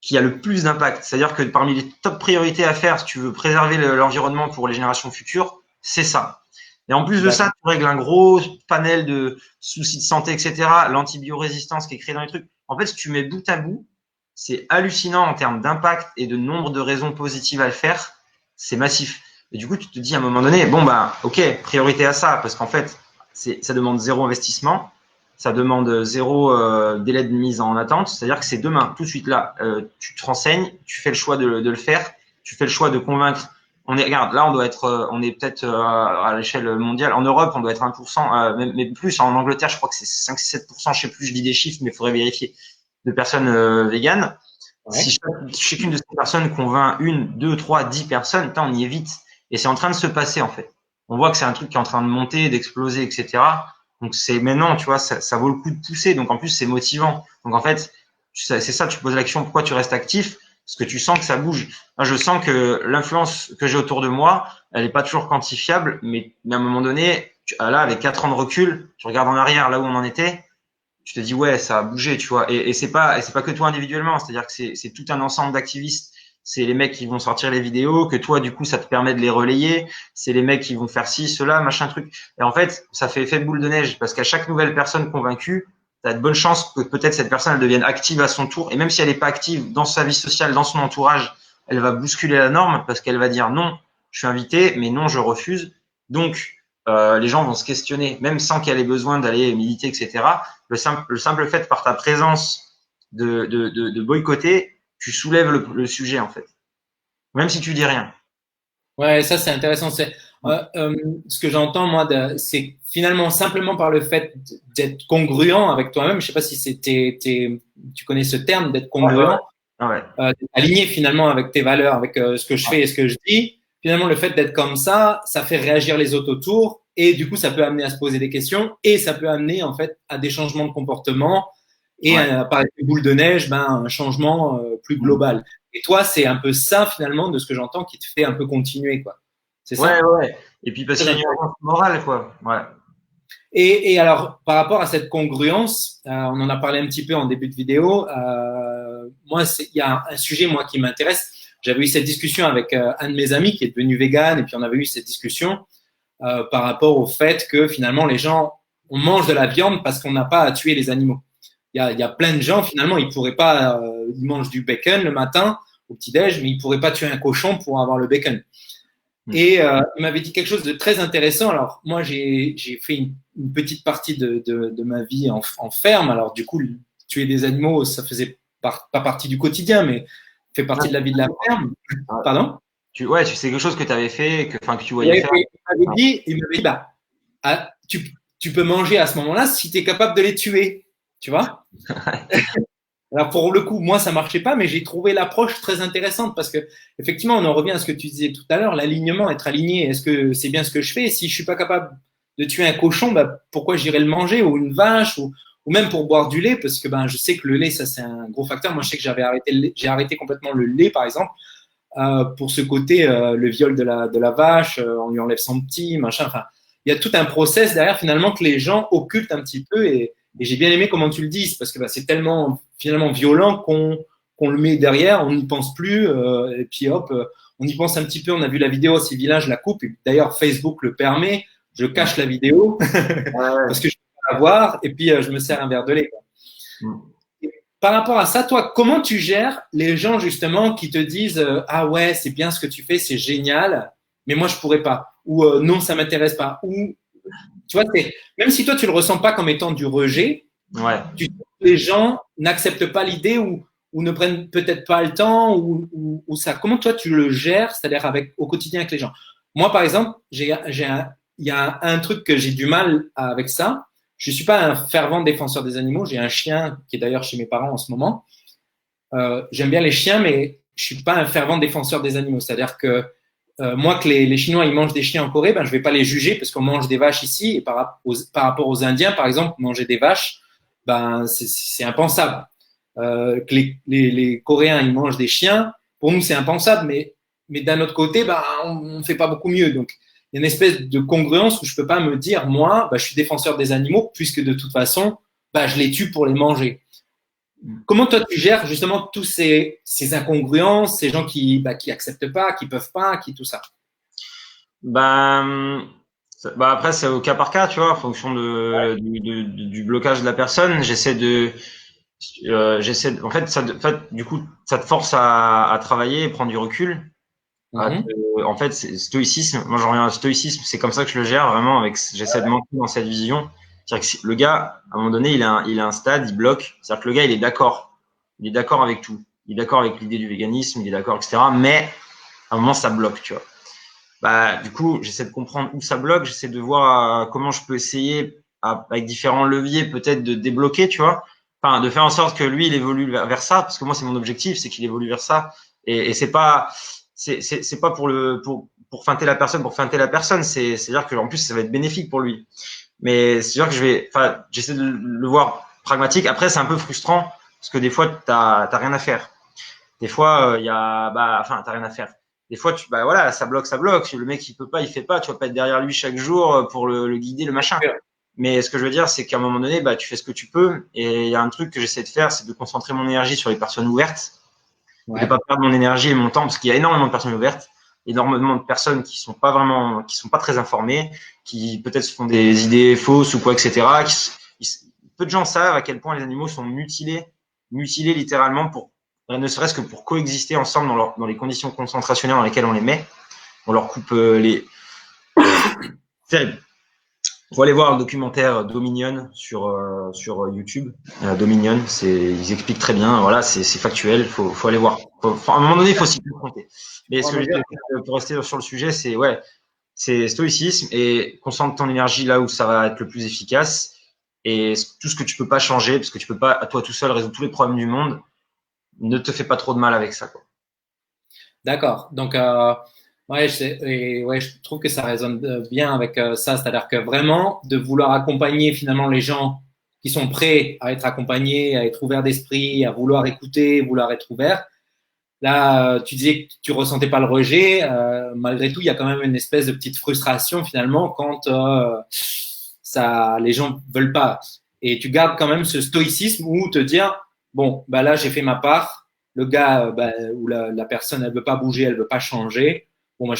qui a le plus d'impact. C'est-à-dire que parmi les top priorités à faire, si tu veux préserver l'environnement pour les générations futures, c'est ça. Et en plus de ça, tu règles un gros panel de soucis de santé, etc. L'antibiorésistance qui est créée dans les trucs. En fait, si tu mets bout à bout, c'est hallucinant en termes d'impact et de nombre de raisons positives à le faire. C'est massif. Et du coup, tu te dis à un moment donné, bon, bah, ok, priorité à ça, parce qu'en fait, ça demande zéro investissement, ça demande zéro délai de mise en attente. C'est-à-dire que c'est demain, tout de suite là, tu te renseignes, tu fais le choix de le faire, tu fais le choix de convaincre. Regarde, là, on est peut-être à l'échelle mondiale. En Europe, on doit être 1%, mais plus. En Angleterre, je crois que c'est 5-7%, je sais plus, je dis des chiffres, mais il faudrait vérifier, de personnes véganes. Ouais. Si chacune de ces personnes convainc 1, 2, 3, 10 personnes, on y est vite. Et c'est en train de se passer, en fait. On voit que c'est un truc qui est en train de monter, d'exploser, etc. Donc, c'est maintenant, tu vois, ça vaut le coup de pousser. Donc, en plus, c'est motivant. Donc, en fait, c'est ça, tu poses l'action, pourquoi tu restes actif? Parce que tu sens que ça bouge. Moi, je sens que l'influence que j'ai autour de moi, elle n'est pas toujours quantifiable, mais à un moment donné, là, avec 4 ans de recul, tu regardes en arrière, là où on en était, tu te dis ouais, ça a bougé, tu vois. Et c'est pas que toi individuellement, c'est-à-dire que c'est tout un ensemble d'activistes. C'est les mecs qui vont sortir les vidéos, que toi du coup ça te permet de les relayer. C'est les mecs qui vont faire ci, cela, machin truc. Et en fait, ça fait effet boule de neige parce qu'à chaque nouvelle personne convaincue, tu as de bonnes chances que peut-être cette personne elle devienne active à son tour. Et même si elle n'est pas active dans sa vie sociale, dans son entourage, elle va bousculer la norme parce qu'elle va dire non, je suis invité, mais non, je refuse. Donc les gens vont se questionner, même sans qu'elle ait besoin d'aller militer, etc. Le simple fait par ta présence de boycotter, tu soulèves le sujet en fait, même si tu dis rien. Ouais, ça c'est intéressant. Ce que j'entends moi, c'est finalement simplement par le fait d'être congruent avec toi-même. Je sais pas si tu connais ce terme d'être congruent, aligné finalement avec tes valeurs, avec ce que je fais et ce que je dis. Finalement, le fait d'être comme ça fait réagir les autres autour et du coup, ça peut amener à se poser des questions et ça peut amener en fait à des changements de comportement et par une boule de neige, un changement plus global. Et toi, c'est un peu ça finalement de ce que j'entends qui te fait un peu continuer, quoi. C'est ça? Ouais. Et puis parce qu'il y a une urgence morale, quoi. Ouais. Et alors, par rapport à cette congruence, on en a parlé un petit peu en début de vidéo. Moi, il y a un sujet moi qui m'intéresse. J'avais eu cette discussion avec un de mes amis qui est devenu vegan, et puis on avait eu cette discussion par rapport au fait que finalement les gens, on mange de la viande parce qu'on n'a pas à tuer les animaux. Il y a plein de gens finalement, ils pourraient pas, ils mangent du bacon le matin au petit-déj, mais ils pourraient pas tuer un cochon pour avoir le bacon. Et il m'avait dit quelque chose de très intéressant. Alors moi, j'ai fait une petite partie de ma vie en ferme. Alors du coup, tuer des animaux, ça faisait pas partie du quotidien, mais fait partie de la vie de la ferme. Pardon? Tu sais quelque chose que tu avais fait, que tu voyais faire. Il m'avait dit, tu peux manger à ce moment-là si tu es capable de les tuer. Tu vois? Alors pour le coup, moi ça marchait pas, mais j'ai trouvé l'approche très intéressante parce que effectivement, on en revient à ce que tu disais tout à l'heure, l'alignement, être aligné. Est-ce que c'est bien ce que je fais? Si je suis pas capable de tuer un cochon, pourquoi j'irais le manger ou une vache ou même pour boire du lait parce que je sais que le lait ça c'est un gros facteur. Moi je sais que j'ai arrêté complètement le lait par exemple pour ce côté le viol de la vache, on lui enlève son petit machin. Enfin, il y a tout un process derrière finalement que les gens occultent un petit peu et j'ai bien aimé comment tu le dis, parce que c'est tellement finalement violent qu'on le met derrière, on n'y pense plus, et puis hop, on y pense un petit peu. On a vu la vidéo, c'est vilain, je la coupe. Et d'ailleurs, Facebook le permet, je cache la vidéo parce que je peux la voir, et puis je me sers un verre de lait. Par rapport à ça, toi, comment tu gères les gens justement qui te disent ah ouais, c'est bien ce que tu fais, c'est génial, mais moi je pourrais pas, ou non, ça m'intéresse pas, ou tu vois, même si toi, tu le ressens pas comme étant du rejet, tu sais que les gens n'acceptent pas l'idée ou ou ne prennent peut-être pas le temps ou ça. Comment toi tu le gères, c'est-à-dire au quotidien avec les gens? Moi, par exemple, il y a un truc que j'ai du mal avec ça. Je suis pas un fervent défenseur des animaux. J'ai un chien qui est d'ailleurs chez mes parents en ce moment. J'aime bien les chiens, mais je suis pas un fervent défenseur des animaux. C'est-à-dire que moi, que les Chinois ils mangent des chiens en Corée, ben je vais pas les juger parce qu'on mange des vaches ici et par rapport aux Indiens, par exemple, manger des vaches, ben c'est impensable. Que les Coréens ils mangent des chiens, pour nous c'est impensable, mais d'un autre côté, ben on fait pas beaucoup mieux. Donc il y a une espèce de congruence où je peux pas me dire moi, ben, je suis défenseur des animaux puisque de toute façon, ben, je les tue pour les manger. Comment toi tu gères justement tous ces incongruences, ces gens qui acceptent pas, qui peuvent pas, qui tout ça? Ben, bah après, c'est au cas par cas, tu vois, en fonction du blocage de la personne. En fait, en fait, du coup, ça te force à travailler et prendre du recul. Mhm. En fait, c'est stoïcisme. Moi, j'en reviens au stoïcisme. C'est comme ça que je le gère vraiment. J'essaie de monter dans cette vision. C'est-à-dire que le gars, à un moment donné, il a un stade, il bloque. C'est-à-dire que le gars, il est d'accord. Il est d'accord avec tout. Il est d'accord avec l'idée du véganisme, il est d'accord, etc. Mais à un moment, ça bloque, tu vois. Bah, du coup, j'essaie de comprendre où ça bloque. J'essaie de voir comment je peux essayer, avec différents leviers, peut-être de débloquer, tu vois. Enfin, de faire en sorte que lui, il évolue vers ça. Parce que moi, c'est mon objectif, c'est qu'il évolue vers ça. Et c'est pas pour feinter la personne, pour feinter la personne. C'est-à-dire que, en plus, ça va être bénéfique pour lui. Mais c'est sûr que j'essaie de le voir pragmatique. Après, c'est un peu frustrant parce que des fois, t'as rien à faire. Des fois, t'as rien à faire. Des fois, bah voilà, ça bloque, ça bloque. Le mec, il peut pas, il fait pas. Tu vas pas être derrière lui chaque jour pour le guider, le machin. Mais ce que je veux dire, c'est qu'à un moment donné, bah, tu fais ce que tu peux. Et il y a un truc que j'essaie de faire, c'est de concentrer mon énergie sur les personnes ouvertes et de Ouais. pas perdre mon énergie et mon temps, parce qu'il y a énormément de personnes ouvertes, énormément de personnes qui sont pas très informées, qui peut-être se font des idées fausses ou quoi, etc. Peu de gens savent à quel point les animaux sont mutilés littéralement ne serait-ce que pour coexister ensemble dans les conditions concentrationnelles dans lesquelles on les met. On leur coupe les. Terrible. Faut aller voir le documentaire Dominion sur YouTube. Dominion, ils expliquent très bien. Voilà, c'est factuel. Faut aller voir. À un moment donné, il faut s'y confronter. Mais ce que je dis pour rester sur le sujet, c'est ouais, c'est stoïcisme et concentre ton énergie là où ça va être le plus efficace. Et tout ce que tu peux pas changer, parce que tu peux pas à toi tout seul résoudre tous les problèmes du monde, ne te fais pas trop de mal avec ça, quoi. D'accord. Donc, ouais, ouais, je trouve que ça résonne bien avec ça, c'est-à-dire que vraiment de vouloir accompagner finalement les gens qui sont prêts à être accompagnés, à être ouverts d'esprit, à vouloir écouter, vouloir être ouverts. Là, tu disais que tu ressentais pas le rejet. Malgré tout, il y a quand même une espèce de petite frustration finalement quand les gens veulent pas. Et tu gardes quand même ce stoïcisme où te dire bon, bah là j'ai fait ma part. Le gars bah, ou la personne elle veut pas bouger, elle veut pas changer. Bon, moi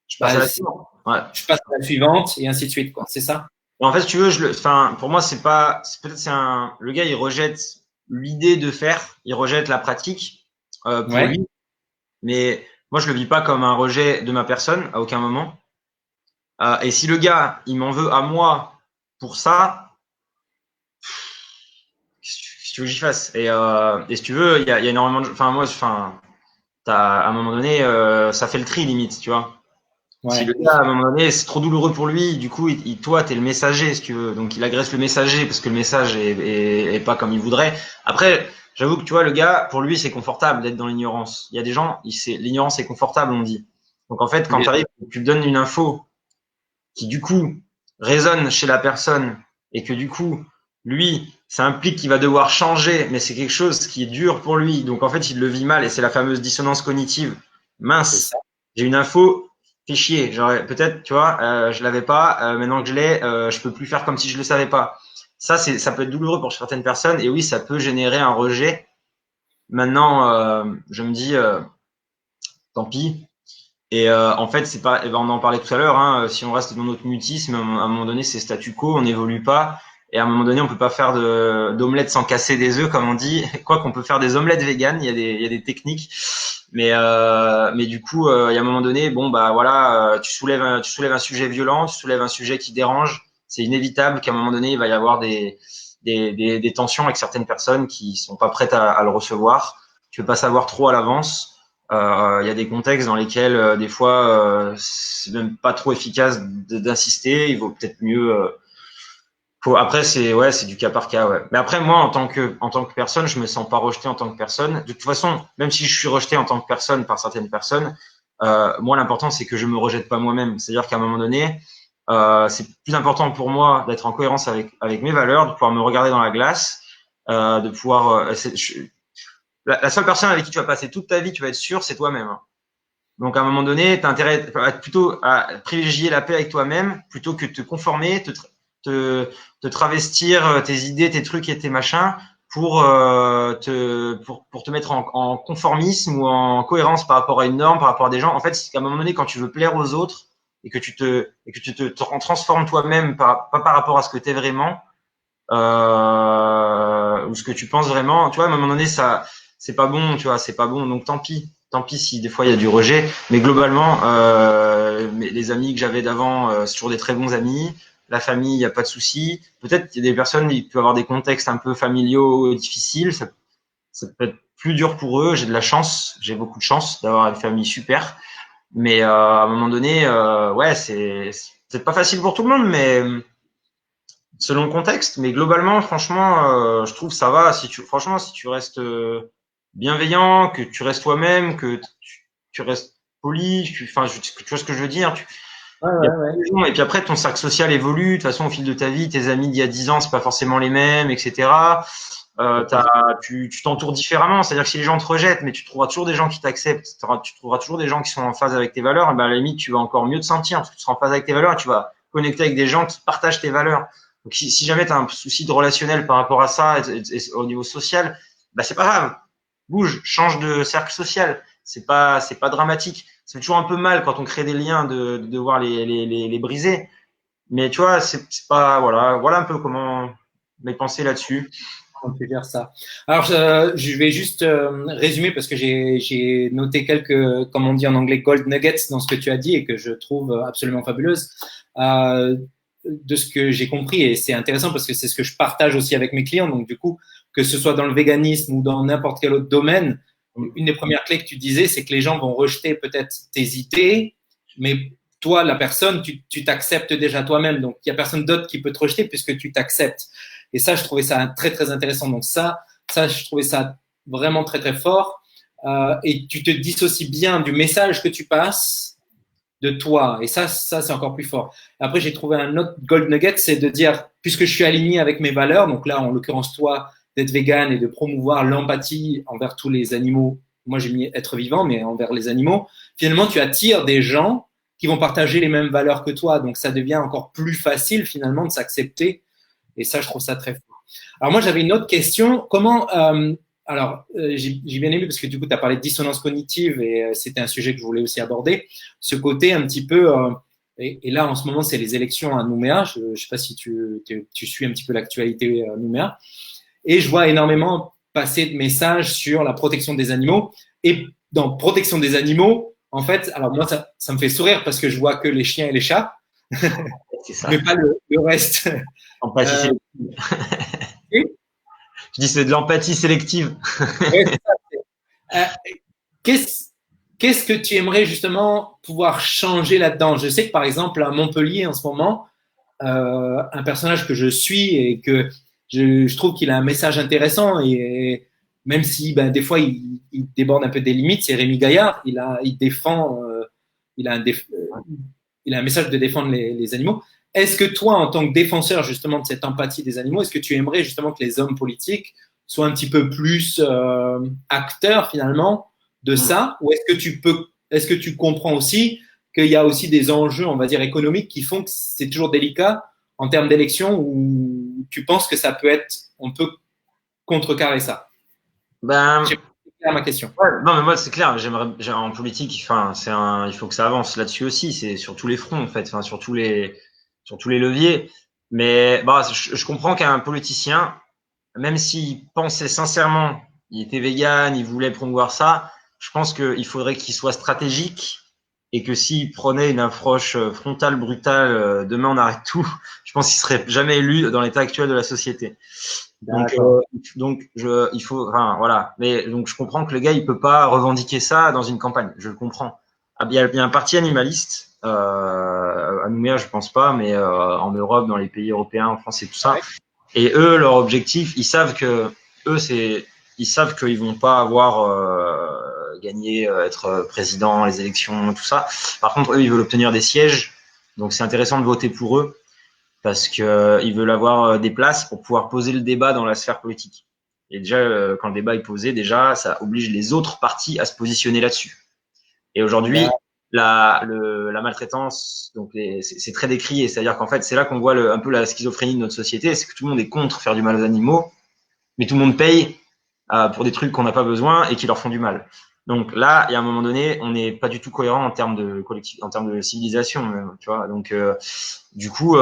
Je passe à la passe, suivante. Ouais. je passe à la suivante et ainsi de suite quoi. C'est ça? En fait, si tu veux, pour moi, le gars, il rejette l'idée de faire, il rejette la pratique pour Ouais. lui. Mais moi, je le vis pas comme un rejet de ma personne à aucun moment. Et si le gars, il m'en veut à moi pour ça, qu'est-ce que tu veux que j'y fasse? Et si tu veux, il y a énormément de, à un moment donné, ça fait le tri limite, tu vois. Si le Ouais. gars, à un moment donné, c'est trop douloureux pour lui, du coup, toi, t'es le messager, si tu veux. Donc, il agresse le messager parce que le message est pas comme il voudrait. Après, j'avoue que tu vois, le gars, pour lui, c'est confortable d'être dans l'ignorance. Il y a des gens, l'ignorance est confortable, on dit. Donc, en fait, quand tu arrives, tu donnes une info qui, du coup, résonne chez la personne et que, du coup, lui, ça implique qu'il va devoir changer, mais c'est quelque chose qui est dur pour lui. Donc, en fait, il le vit mal et c'est la fameuse dissonance cognitive. C'est Mince, ça. j'ai une info, fait chier. Genre, peut-être, tu vois, je l'avais pas. Maintenant que je l'ai, je peux plus faire comme si je le savais pas. Ça peut être douloureux pour certaines personnes. Et oui, ça peut générer un rejet. Maintenant, je me dis, tant pis. Et en fait, c'est pas. On en parlait tout à l'heure. Hein, si on reste dans notre mutisme, à un moment donné, c'est statu quo. On n'évolue pas. Et à un moment donné, on peut pas faire d'omelette sans casser des œufs, comme on dit. Quoi qu'on peut faire des omelettes véganes, il y a des techniques. Mais du coup, il y a un moment donné, bon bah voilà, tu soulèves un sujet violent, tu soulèves un sujet qui dérange. C'est inévitable qu'à un moment donné, il va y avoir des tensions avec certaines personnes qui sont pas prêtes à le recevoir. Tu veux pas savoir trop à l'avance. Il y a des contextes dans lesquels des fois c'est même pas trop efficace d'insister. Il vaut peut-être mieux. Après c'est du cas par cas, ouais. Mais après moi en tant que personne, je me sens pas rejeté en tant que personne. De toute façon, même si je suis rejeté en tant que personne par certaines personnes, moi l'important c'est que je me rejette pas moi-même. C'est-à-dire qu'à un moment donné, c'est plus important pour moi d'être en cohérence avec mes valeurs, de pouvoir me regarder dans la glace, de pouvoir. La seule personne avec qui tu vas passer toute ta vie, tu vas être sûr, c'est toi-même. Donc à un moment donné, tu as intérêt plutôt à privilégier la paix avec toi-même plutôt que de te conformer, te travestir tes idées, tes trucs et tes machins pour te mettre en conformisme ou en cohérence par rapport à une norme, par rapport à des gens. En fait, c'est qu'à un moment donné, quand tu veux plaire aux autres et que tu te transformes toi-même pas par rapport à ce que tu es vraiment ou ce que tu penses vraiment, tu vois, à un moment donné, ça c'est pas bon, tu vois, c'est pas bon. Donc tant pis. Tant pis si des fois il y a du rejet, mais globalement, les amis que j'avais d'avant, c'est toujours des très bons amis. La famille, il n'y a pas de souci. Peut-être qu'il y a des personnes, il peut avoir des contextes un peu familiaux difficiles. Ça peut être plus dur pour eux. J'ai de la chance, j'ai beaucoup de chance d'avoir une famille super. Mais à un moment donné, ouais, c'est pas facile pour tout le monde, mais selon le contexte. Mais globalement, franchement, je trouve ça va. Franchement, si tu restes bienveillant, que tu restes toi-même, que tu restes poli, tu vois ce que je veux dire. Il y a Ouais. plein de gens. Et puis après, ton cercle social évolue. De toute façon, au fil de ta vie, tes amis d'il y a 10 ans, c'est pas forcément les mêmes, etc. Tu t'entoures différemment. C'est-à-dire que si les gens te rejettent, mais tu trouveras toujours des gens qui t'acceptent, tu trouveras toujours des gens qui sont en phase avec tes valeurs, et ben à la limite, tu vas encore mieux te sentir parce que tu seras en phase avec tes valeurs et tu vas connecter avec des gens qui partagent tes valeurs. Donc, si jamais tu as un souci de relationnel par rapport à ça et au niveau social, bah, c'est pas grave. Bouge, change de cercle social. C'est pas dramatique. Ça fait toujours un peu mal quand on crée des liens de devoir les briser. Mais tu vois, c'est pas, voilà un peu comment mes pensées là-dessus. On peut dire ça. Alors, je vais juste résumer parce que j'ai noté quelques, comme on dit en anglais, gold nuggets dans ce que tu as dit et que je trouve absolument fabuleuse. De ce que j'ai compris, et c'est intéressant parce que c'est ce que je partage aussi avec mes clients. Donc, du coup, que ce soit dans le véganisme ou dans n'importe quel autre domaine, une des premières clés que tu disais, c'est que les gens vont rejeter peut-être tes idées, mais toi, la personne, tu t'acceptes déjà toi-même. Donc, il n'y a personne d'autre qui peut te rejeter puisque tu t'acceptes. Et ça, je trouvais ça très, très intéressant. Donc ça, je trouvais ça vraiment très, très fort. Et tu te dissocies bien du message que tu passes de toi. Et ça c'est encore plus fort. Après, j'ai trouvé un autre gold nugget, c'est de dire, puisque je suis aligné avec mes valeurs, donc là, en l'occurrence, toi, d'être vegan et de promouvoir l'empathie envers tous les animaux. Moi, j'ai mis être vivant, mais envers les animaux. Finalement, tu attires des gens qui vont partager les mêmes valeurs que toi. Donc, ça devient encore plus facile, finalement, de s'accepter. Et ça, je trouve ça très fort. Alors, moi, j'avais une autre question. J'ai bien aimé parce que du coup, tu as parlé de dissonance cognitive et c'était un sujet que je voulais aussi aborder. Ce côté un petit peu, et là, en ce moment, c'est les élections à Nouméa. Je ne sais pas si tu suis un petit peu l'actualité à Nouméa. Et je vois énormément passer de messages sur la protection des animaux. Et dans protection des animaux, en fait, alors moi, ça me fait sourire parce que je vois que les chiens et les chats, C'est ça. mais pas le reste. Empathie sélective. Je dis c'est de l'empathie sélective. Euh, qu'est-ce que tu aimerais justement pouvoir changer là-dedans? Je sais que par exemple à Montpellier en ce moment, un personnage que je suis et que je trouve qu'il a un message intéressant et même si ben, des fois il déborde un peu des limites, c'est Rémi Gaillard. Il défend, il a un message de défendre les animaux. Est-ce que toi, en tant que défenseur justement de cette empathie des animaux, est-ce que tu aimerais justement que les hommes politiques soient un petit peu plus acteurs finalement de ça, ou est-ce que tu comprends aussi qu'il y a aussi des enjeux, on va dire, économiques qui font que c'est toujours délicat en termes d'élection où tu penses que ça peut être, on peut contrecarrer ça? Ben, C'est clair ma question. ouais, non, mais moi, c'est clair. En politique, enfin, il faut que ça avance là-dessus aussi. C'est sur tous les fronts, en fait. Enfin, sur tous les leviers. Mais, bah, je comprends qu'un politicien, même s'il pensait sincèrement, il était vegan, il voulait promouvoir ça, je pense qu'il faudrait qu'il soit stratégique et que s'il prenait une approche frontale, brutale, demain on arrête tout, je pense qu'il serait jamais élu dans l'état actuel de la société. Donc, D'accord. il faut, enfin, voilà. Mais donc, je comprends que le gars, il peut pas revendiquer ça dans une campagne. Je le comprends. Ah, il y a un parti animaliste, à Nouméa, je pense pas, mais en Europe, dans les pays européens, en France et tout ça. Ouais. Et eux, leur objectif, ils savent qu'ils vont pas avoir gagné, être président, les élections, tout ça. Par contre, eux, ils veulent obtenir des sièges. Donc, c'est intéressant de voter pour eux parce que ils veulent avoir des places pour pouvoir poser le débat dans la sphère politique. Et déjà, quand le débat est posé, déjà, ça oblige les autres partis à se positionner là-dessus. Et aujourd'hui, la maltraitance, donc c'est très décrié. C'est-à-dire qu'en fait, c'est là qu'on voit un peu la schizophrénie de notre société, c'est que tout le monde est contre faire du mal aux animaux, mais tout le monde paye pour des trucs qu'on n'a pas besoin et qui leur font du mal. Donc là, il y a un moment donné, on n'est pas du tout cohérent en termes de collectif, en termes de civilisation, même, tu vois. Donc du coup,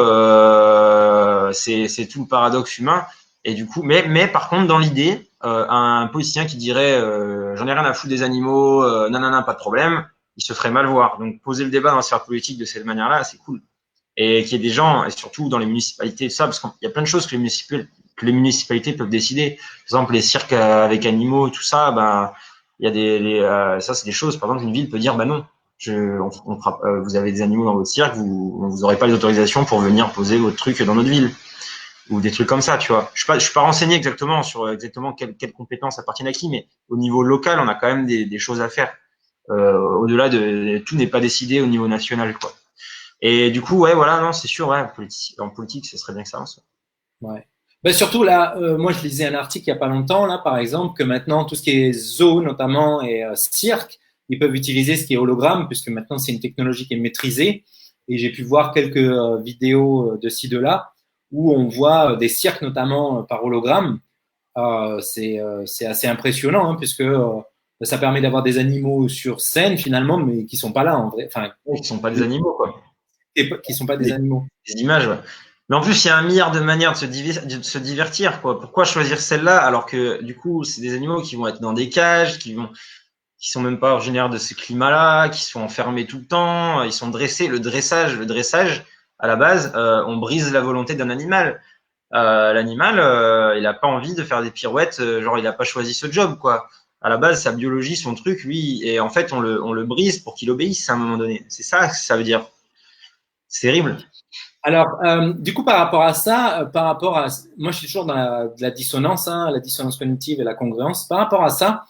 c'est tout le paradoxe humain. Et du coup, mais par contre, dans l'idée, un politicien qui dirait j'en ai rien à foutre des animaux, nanana, pas de problème, il se ferait mal voir. Donc poser le débat dans la sphère politique de cette manière-là, c'est cool. Et qu'il y ait des gens, et surtout dans les municipalités, tout ça, parce qu'il y a plein de choses que les municipalités peuvent décider. Par exemple, les cirques avec animaux, tout ça, ben il y a ça c'est des choses. Par exemple, une ville peut dire, bah non, vous avez des animaux dans votre cirque, vous aurez pas les autorisations pour venir poser votre truc dans notre ville ou des trucs comme ça, tu vois. Je suis pas renseigné exactement sur exactement quelles compétences appartiennent à qui, mais au niveau local, on a quand même des choses à faire. Au-delà tout n'est pas décidé au niveau national, quoi. Et du coup, ouais, voilà, non, c'est sûr, ouais, en politique, ce serait bien que ça avance. Ouais. Ben surtout là, moi je lisais un article il y a pas longtemps là, par exemple, que maintenant tout ce qui est zoo notamment et cirque, ils peuvent utiliser ce qui est hologramme puisque maintenant c'est une technologie qui est maîtrisée. Et j'ai pu voir quelques vidéos de ci de là où on voit des cirques notamment par hologramme. C'est assez impressionnant hein, puisque ça permet d'avoir des animaux sur scène finalement, mais qui sont pas là en vrai, enfin, Ouais, qui sont pas des animaux, quoi. qui sont pas des animaux. Des images, ouais. Mais en plus, il y a un milliard de manières de se divertir, quoi. Pourquoi choisir celle-là alors que, du coup, c'est des animaux qui vont être dans des cages, qui sont même pas originaires de ce climat-là, qui sont enfermés tout le temps, ils sont dressés. Le dressage, à la base, on brise la volonté d'un animal. L'animal, il a pas envie de faire des pirouettes, genre il a pas choisi ce job, quoi. À la base, sa biologie, son truc, lui, et en fait, on le brise pour qu'il obéisse à un moment donné. C'est ça que ça veut dire. C'est terrible. Alors, du coup, par rapport à ça, par rapport à, moi, je suis toujours dans la dissonance, hein, la dissonance cognitive et la congruence. Par rapport à ça,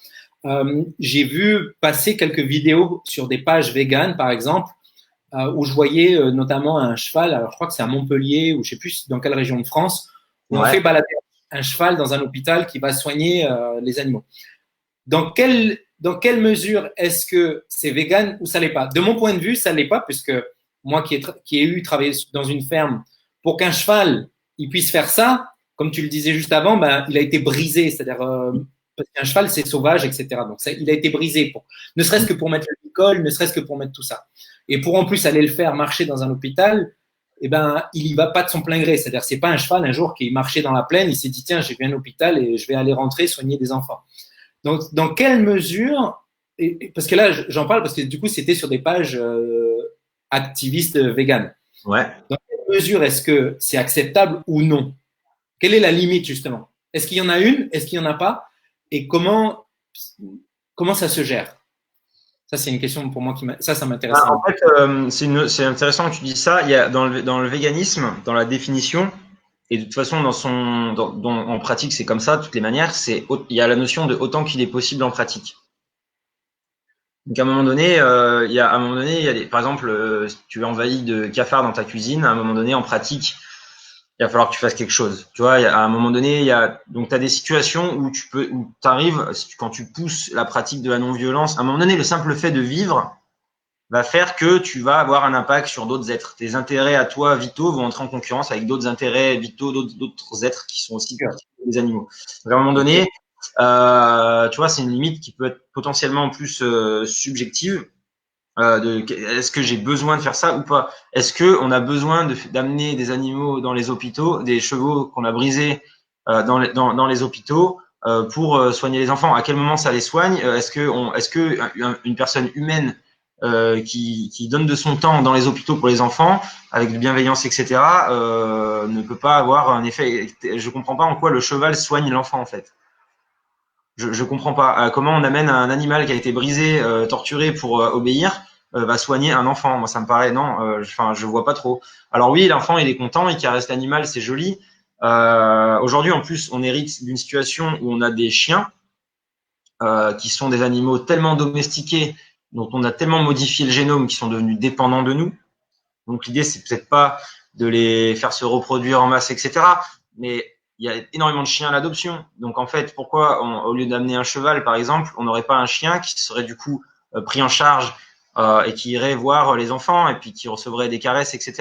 j'ai vu passer quelques vidéos sur des pages véganes, par exemple, où je voyais notamment un cheval. Alors, je crois que c'est à Montpellier ou je sais plus dans quelle région de France, où on Ouais. fait balader un cheval dans un hôpital qui va soigner les animaux. Dans quelle mesure est-ce que c'est vegan ou ça l'est pas? De mon point de vue, ça l'est pas, puisque moi qui ai eu travaillé dans une ferme, pour qu'un cheval il puisse faire ça, comme tu le disais juste avant, ben, il a été brisé, c'est-à-dire parce qu'un cheval c'est sauvage, etc. Donc ça, il a été brisé pour, ne serait-ce que pour mettre le licol, ne serait-ce que pour mettre tout ça. Et pour en plus aller le faire marcher dans un hôpital, eh ben, il y va pas de son plein gré. C'est-à-dire, c'est pas un cheval un jour qui marchait dans la plaine, il s'est dit tiens, j'ai vu un hôpital et je vais aller rentrer soigner des enfants. Donc, dans quelle mesure, parce que là, j'en parle parce que du coup, c'était sur des pages activistes véganes. Ouais. Dans quelle mesure est-ce que c'est acceptable ou non? Quelle est la limite, justement? Est-ce qu'il y en a une? Est-ce qu'il n'y en a pas? Et comment ça se gère? Ça, c'est une question pour moi ça m'intéresse. En fait, c'est intéressant que tu dis ça. Il y a dans le véganisme, dans la définition, et de toute façon, en pratique, c'est comme ça, de toutes les manières, il y a la notion de autant qu'il est possible en pratique. Donc à un moment donné, il y a par exemple, si tu envahis de cafards dans ta cuisine, à un moment donné, en pratique, il va falloir que tu fasses quelque chose. Tu vois, à un moment donné, donc t'as des situations où t'arrives, quand tu pousses la pratique de la non-violence, à un moment donné, le simple fait de vivre va faire que tu vas avoir un impact sur d'autres êtres. Tes intérêts à toi vitaux vont entrer en concurrence avec d'autres intérêts vitaux d'autres êtres qui sont aussi des animaux. Donc à un moment donné, tu vois, c'est une limite qui peut être potentiellement plus subjective. Est-ce que j'ai besoin de faire ça ou pas? Est-ce que on a besoin d'amener des animaux dans les hôpitaux, des chevaux qu'on a brisés dans les hôpitaux pour soigner les enfants? À quel moment ça les soigne? Est-ce que une personne humaine qui donne de son temps dans les hôpitaux pour les enfants, avec de bienveillance, etc., ne peut pas avoir un effet. Je comprends pas en quoi le cheval soigne l'enfant, en fait. Je comprends pas comment on amène un animal qui a été brisé, torturé pour obéir, va soigner un enfant. Moi, ça me paraît non. Enfin, je vois pas trop. Alors oui, l'enfant il est content, il caresse l'animal, c'est joli. Aujourd'hui, en plus, on hérite d'une situation où on a des chiens qui sont des animaux tellement domestiqués, dont on a tellement modifié le génome, qui sont devenus dépendants de nous. Donc l'idée, c'est peut-être pas de les faire se reproduire en masse, etc. Mais il y a énormément de chiens à l'adoption. Donc en fait, pourquoi au lieu d'amener un cheval, par exemple, on n'aurait pas un chien qui serait du coup pris en charge et qui irait voir les enfants et puis qui recevrait des caresses, etc.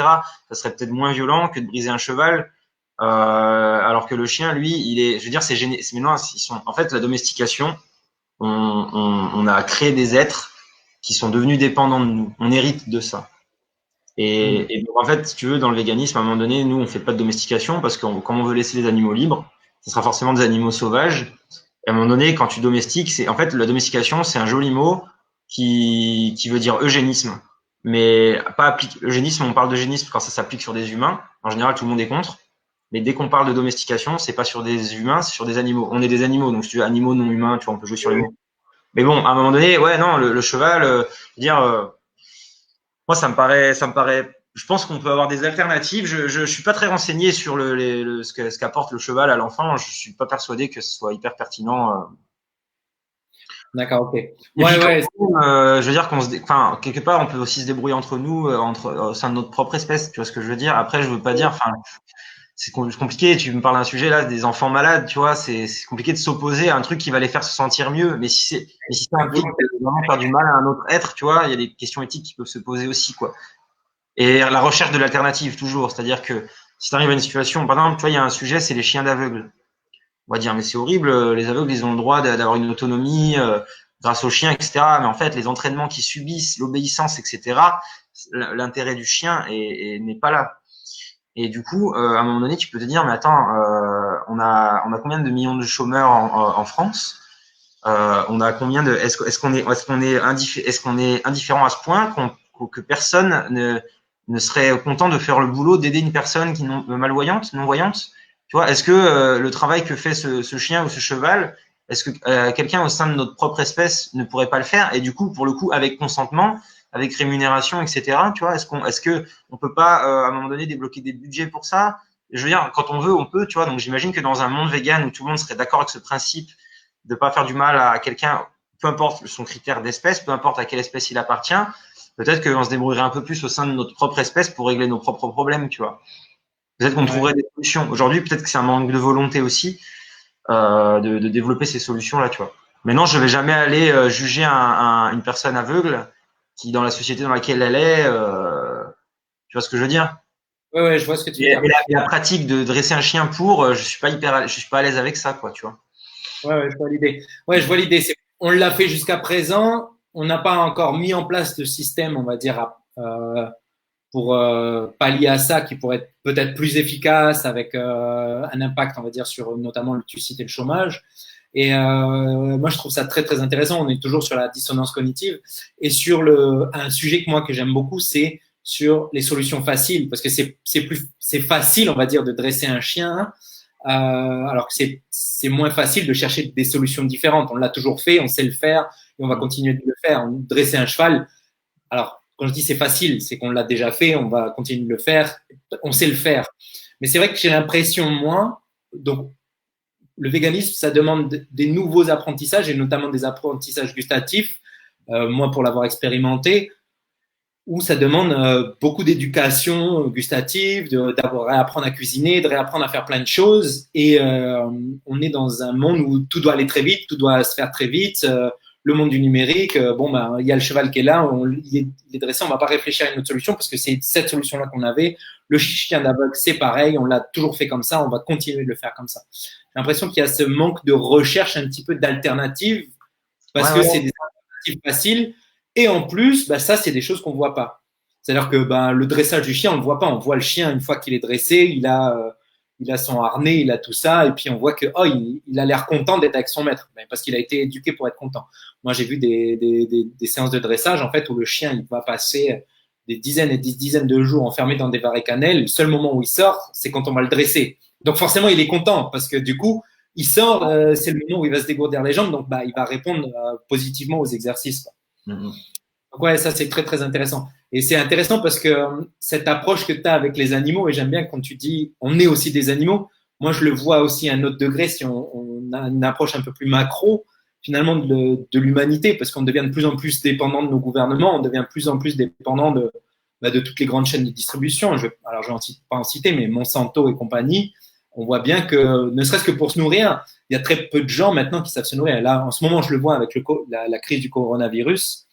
Ça serait peut-être moins violent que de briser un cheval. Alors que le chien, lui, il est, je veux dire, c'est gêné. Mais non, ils sont, en fait, la domestication, on a créé des êtres qui sont devenus dépendants de nous. On hérite de ça. Et donc, en fait, si tu veux, dans le véganisme, à un moment donné, nous, on fait pas de domestication parce que comme on veut laisser les animaux libres, ce sera forcément des animaux sauvages. Et à un moment donné, quand tu domestiques, c'est en fait la domestication, c'est un joli mot qui veut dire eugénisme, mais pas applique. Eugénisme, on parle d'eugénisme quand ça s'applique sur des humains. En général, tout le monde est contre. Mais dès qu'on parle de domestication, c'est pas sur des humains, c'est sur des animaux. On est des animaux, donc si tu veux, animaux non humains, tu vois, on peut jouer sur les mots. Mais bon, à un moment donné, ouais, non, le cheval, je veux dire. Moi, ça me paraît. Je pense qu'on peut avoir des alternatives. Je suis pas très renseigné sur ce qu'apporte le cheval à l'enfant. Je suis pas persuadé que ce soit hyper pertinent. D'accord, ok. Et Ouais, puis, ouais, je veux dire enfin, quelque part, on peut aussi se débrouiller entre nous, au sein de notre propre espèce. Tu vois ce que je veux dire? Après, je veux pas dire. Enfin, c'est compliqué. Tu me parles d'un sujet là, des enfants malades. Tu vois, c'est compliqué de s'opposer à un truc qui va les faire se sentir mieux. Mais si ça implique de vraiment faire du mal à un autre être, tu vois, il y a des questions éthiques qui peuvent se poser aussi, quoi. Et la recherche de l'alternative, toujours. C'est-à-dire que si tu arrives à une situation, par exemple, tu vois, il y a un sujet, c'est les chiens d'aveugles. On va dire, mais c'est horrible, les aveugles, ils ont le droit d'avoir une autonomie grâce aux chiens, etc. Mais en fait, les entraînements qu'ils subissent, l'obéissance, etc., l'intérêt du chien n'est pas là. Et du coup, à un moment donné, tu peux te dire, mais attends, on a combien de millions de chômeurs en France? On a combien de, est-ce qu'on est indifférent à ce point que personne ne serait content de faire le boulot d'aider une personne qui malvoyante, non voyante? Tu vois, est-ce que le travail que fait ce chien ou ce cheval, est-ce que quelqu'un au sein de notre propre espèce ne pourrait pas le faire? Et du coup, pour le coup, avec consentement, avec rémunération, etc. Tu vois, est-ce que on peut pas à un moment donné débloquer des budgets pour ça? Je veux dire, quand on veut, on peut. Tu vois, donc j'imagine que dans un monde vegan où tout le monde serait d'accord avec ce principe de pas faire du mal à quelqu'un, peu importe son critère d'espèce, peu importe à quelle espèce il appartient, peut-être qu'on se débrouillerait un peu plus au sein de notre propre espèce pour régler nos propres problèmes, tu vois. Peut-être qu'on trouverait des solutions. Aujourd'hui, peut-être que c'est un manque de volonté aussi de développer ces solutions-là, tu vois. Maintenant, je vais jamais aller juger une personne aveugle qui, dans la société dans laquelle elle est, tu vois ce que je veux dire? ouais, ouais, je vois ce que tu veux Et dire. la pratique de dresser un chien pour, je suis pas à l'aise avec ça, quoi, tu vois. Ouais, ouais, je vois l'idée. Ouais, je vois l'idée. On l'a fait jusqu'à présent. On n'a pas encore mis en place de système, on va dire, pour pallier à ça, qui pourrait être peut-être plus efficace avec un impact, on va dire, sur notamment, tu citais le chômage. Et moi, je trouve ça très, très intéressant. On est toujours sur la dissonance cognitive. Et sur un sujet que j'aime beaucoup, c'est sur les solutions faciles. Parce que c'est facile, on va dire, de dresser un chien, alors que c'est moins facile de chercher des solutions différentes. On l'a toujours fait, on sait le faire et on va continuer de le faire. Dresser un cheval, alors quand je dis c'est facile, c'est qu'on l'a déjà fait, on va continuer de le faire, on sait le faire. Mais c'est vrai que j'ai l'impression, moi, donc le véganisme, ça demande des nouveaux apprentissages et notamment des apprentissages gustatifs. Moi, pour l'avoir expérimenté, où ça demande beaucoup d'éducation gustative, d'avoir réapprendre à cuisiner, de réapprendre à faire plein de choses. Et on est dans un monde où tout doit aller très vite, tout doit se faire très vite. Le monde du numérique, bon, ben, il y a le cheval qui est là, il est dressé, on va pas réfléchir à une autre solution parce que c'est cette solution-là qu'on avait. Le chien d'aveugle, c'est pareil, on l'a toujours fait comme ça, on va continuer de le faire comme ça. J'ai l'impression qu'il y a ce manque de recherche un petit peu d'alternatives parce que c'est des alternatives faciles. Et en plus, bah, ça, c'est des choses qu'on voit pas. C'est-à-dire que bah, le dressage du chien, on le voit pas. On voit le chien une fois qu'il est dressé, il a son harnais, il a tout ça, et puis on voit que il a l'air content d'être avec son maître, parce qu'il a été éduqué pour être content. Moi, j'ai vu des séances de dressage en fait où le chien il va passer des dizaines et des dizaines de jours enfermé dans des varicannelles. Le seul moment où il sort, c'est quand on va le dresser. Donc forcément, il est content parce que du coup, il sort, c'est le moment où il va se dégourdir les jambes, donc il va répondre positivement aux exercices, quoi. Mhm. Donc ouais, ça c'est très très intéressant. Et c'est intéressant parce que cette approche que tu as avec les animaux, et j'aime bien quand tu dis on est aussi des animaux, moi je le vois aussi à un autre degré si on a une approche un peu plus macro finalement de l'humanité, parce qu'on devient de plus en plus dépendant de nos gouvernements, on devient de plus en plus dépendant de toutes les grandes chaînes de distribution. Alors je ne vais pas en citer, mais Monsanto et compagnie, on voit bien que ne serait-ce que pour se nourrir, il y a très peu de gens maintenant qui savent se nourrir. Là, en ce moment, je le vois avec la crise du coronavirus,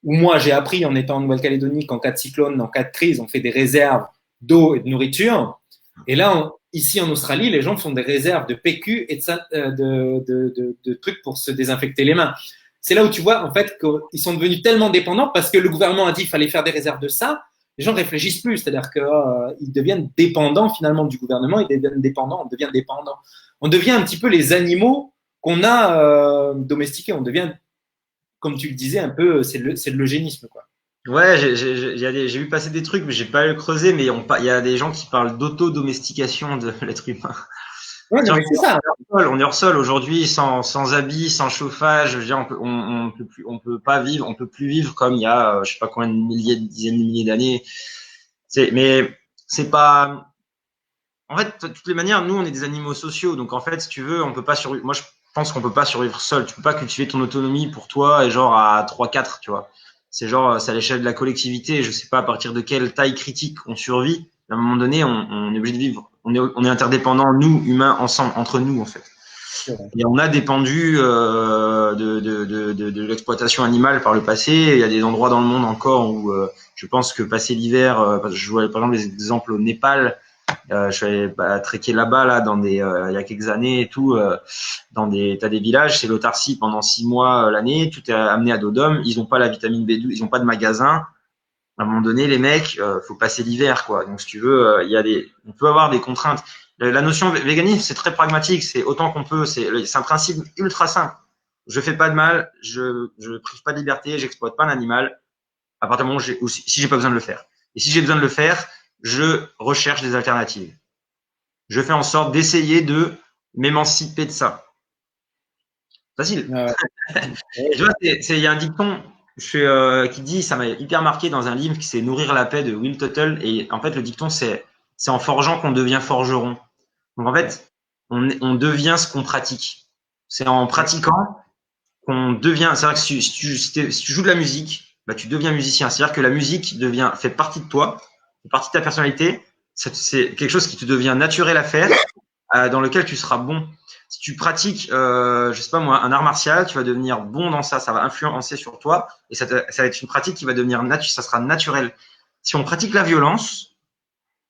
où moi j'ai appris en étant en Nouvelle-Calédonie qu'en cas de cyclone, en cas de crise, on fait des réserves d'eau et de nourriture. Et là, ici en Australie, les gens font des réserves de PQ et de trucs pour se désinfecter les mains. C'est là où tu vois en fait qu'ils sont devenus tellement dépendants parce que le gouvernement a dit qu'il fallait faire des réserves de ça. Les gens réfléchissent plus, c'est-à-dire qu'ils deviennent dépendants finalement du gouvernement, ils deviennent dépendants, on devient dépendants. On devient un petit peu les animaux qu'on a domestiqués, on devient, comme tu le disais, un peu, c'est de l'eugénisme, quoi. Ouais, j'ai vu passer des trucs, mais j'ai pas creusé, mais il y a des gens qui parlent d'auto-domestication de l'être humain. Ouais, non, mais c'est ça. On est hors sol aujourd'hui, sans habits, sans chauffage. Je veux dire, on peut pas vivre, on peut plus vivre comme il y a, je sais pas combien de milliers, de dizaines de milliers d'années. Mais c'est pas. En fait, de toutes les manières, nous, on est des animaux sociaux, donc en fait, si tu veux, on peut pas survivre. Moi, je pense qu'on peut pas survivre seul. Tu peux pas cultiver ton autonomie pour toi et genre à 3-4, tu vois. C'est genre, c'est à l'échelle de la collectivité. Je sais pas à partir de quelle taille critique on survit. À un moment donné, on est obligé de vivre. On est interdépendants, nous, humains, ensemble, entre nous, en fait. Et on a dépendu de l'exploitation animale par le passé. Il y a des endroits dans le monde encore où je pense que passer l'hiver, je vois par exemple des exemples au Népal. Je suis allé trekker là-bas là il y a quelques années et tout t'as des villages, c'est l'autarcie pendant 6 mois l'année, tout est amené à dos d'homme, ils ont pas la vitamine B12, ils ont pas de magasin. À un moment donné, les mecs, faut passer l'hiver, quoi. Donc, si tu veux, on peut avoir des contraintes. La notion véganisme, c'est très pragmatique. C'est autant qu'on peut. C'est un principe ultra simple. Je fais pas de mal. Je prive pas de liberté. J'exploite pas l'animal. À partir du moment où si j'ai pas besoin de le faire. Et si j'ai besoin de le faire, je recherche des alternatives. Je fais en sorte d'essayer de m'émanciper de ça. Facile. Tu vois, il y a un dicton qui dit, ça m'a hyper marqué dans un livre qui c'est Nourrir la paix de Will Tuttle. Et en fait, le dicton, c'est en forgeant qu'on devient forgeron. Donc en fait, on devient ce qu'on pratique. C'est en pratiquant qu'on devient. C'est vrai que si tu joues de la musique, bah, tu deviens musicien. C'est-à-dire que la musique fait partie de toi, fait partie de ta personnalité. C'est quelque chose qui te devient naturel à faire, dans lequel tu seras bon. Si tu pratiques, je sais pas moi, un art martial, tu vas devenir bon dans ça, ça va influencer sur toi, et ça va être une pratique qui va devenir ça sera naturel. Si on pratique la violence,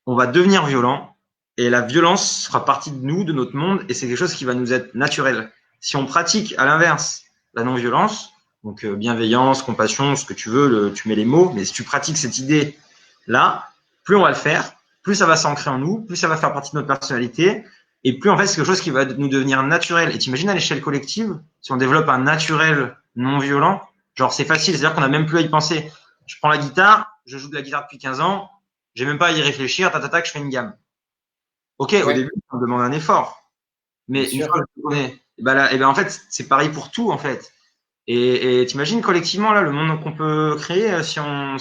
on va devenir violent, et la violence fera partie de nous, de notre monde, et c'est quelque chose qui va nous être naturel. Si on pratique à l'inverse la non-violence, donc bienveillance, compassion, ce que tu veux, tu mets les mots, mais si tu pratiques cette idée là, plus on va le faire, plus ça va s'ancrer en nous, plus ça va faire partie de notre personnalité, et plus en fait c'est quelque chose qui va nous devenir naturel. Et t'imagines à l'échelle collective, si on développe un naturel non violent, genre c'est facile, c'est-à-dire qu'on n'a même plus à y penser. Je prends la guitare, je joue de la guitare depuis 15 ans, j'ai même pas à y réfléchir, je fais une gamme. Ok, au début, on demande un effort. Mais une fois que je connais, et ben en fait, c'est pareil pour tout, en fait. Et t'imagines collectivement, là, le monde qu'on peut créer si on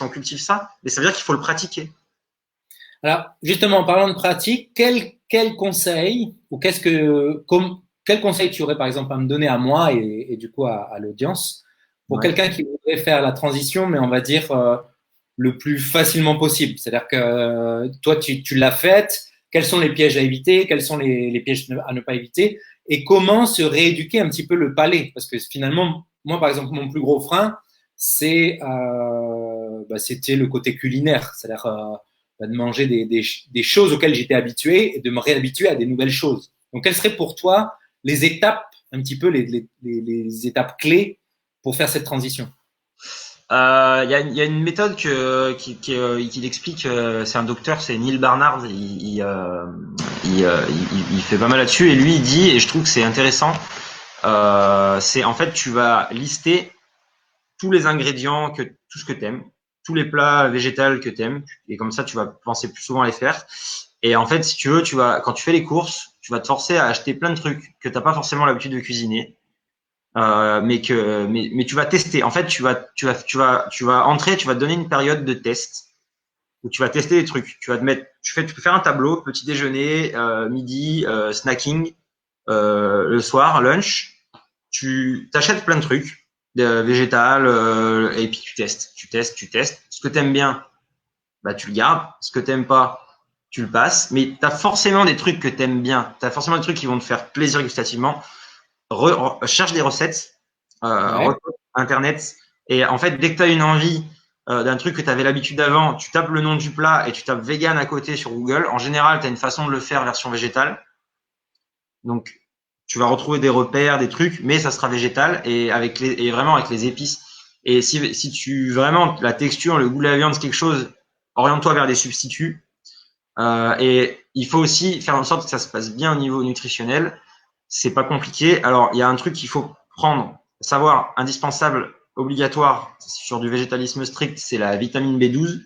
cultive ça, mais ça veut dire qu'il faut le pratiquer. Alors, justement, en parlant de pratique, quel conseil ou quel conseil tu aurais par exemple à me donner à moi et du coup à l'audience pour quelqu'un qui voudrait faire la transition, mais on va dire le plus facilement possible. C'est-à-dire que toi, tu l'as faite. Quels sont les pièges à éviter? Quels sont les pièges à ne pas éviter? Et comment se rééduquer un petit peu le palais? Parce que finalement, moi, par exemple, mon plus gros frein, c'était le côté culinaire. C'est-à-dire de manger des choses auxquelles j'étais habitué et de me réhabituer à des nouvelles choses. Donc, quelles seraient pour toi les étapes, un petit peu les étapes clés pour faire cette transition? Il y a une méthode qu'il explique, c'est un docteur, c'est Neil Barnard, il fait pas mal là-dessus, et lui il dit, et je trouve que c'est intéressant, c'est en fait tu vas lister tous les ingrédients, tout ce que t'aimes, tous les plats végétaux que t'aimes, et comme ça tu vas penser plus souvent à les faire. Et en fait, si tu veux, quand tu fais les courses, tu vas te forcer à acheter plein de trucs que t'as pas forcément l'habitude de cuisiner. Mais tu vas tester. En fait, tu vas entrer, tu vas te donner une période de test où tu vas tester des trucs. Tu peux faire un tableau, petit déjeuner, midi, snacking, le soir, lunch. Tu t'achètes plein de trucs, végétal, et puis tu testes. Ce que t'aimes bien, bah tu le gardes. Ce que t'aimes pas, tu le passes. Mais t'as forcément des trucs que t'aimes bien. T'as forcément des trucs qui vont te faire plaisir gustativement. Cherche des recettes, Ouais. internet, et en fait dès que tu as une envie d'un truc que tu avais l'habitude d'avant, tu tapes le nom du plat et tu tapes vegan à côté sur Google. En général, tu as une façon de le faire version végétale, donc tu vas retrouver des repères, des trucs, mais ça sera végétal et vraiment avec les épices. Et si tu vraiment la texture, le goût de la viande, c'est quelque chose, oriente-toi vers des substituts. Et il faut aussi faire en sorte que ça se passe bien au niveau nutritionnel. C'est pas compliqué. Alors, il y a un truc qu'il faut prendre, savoir indispensable, obligatoire sur du végétalisme strict, c'est la vitamine B12.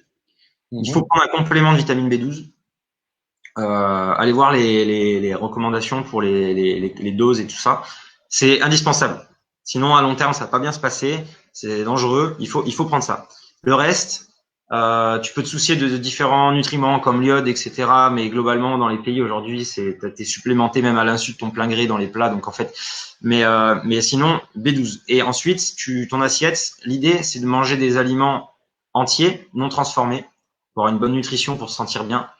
Il faut Mhm. prendre un complément de vitamine B12. Allez voir les recommandations pour les doses et tout ça. C'est indispensable. Sinon, à long terme, ça va pas bien se passer. C'est dangereux. Il faut prendre ça. Le reste, tu peux te soucier de différents nutriments comme l'iode, etc. Mais globalement, dans les pays aujourd'hui, t'es supplémenté même à l'insu de ton plein gré dans les plats. Donc en fait, mais sinon B12. Et ensuite, ton assiette, l'idée, c'est de manger des aliments entiers, non transformés, pour avoir une bonne nutrition, pour se sentir bien.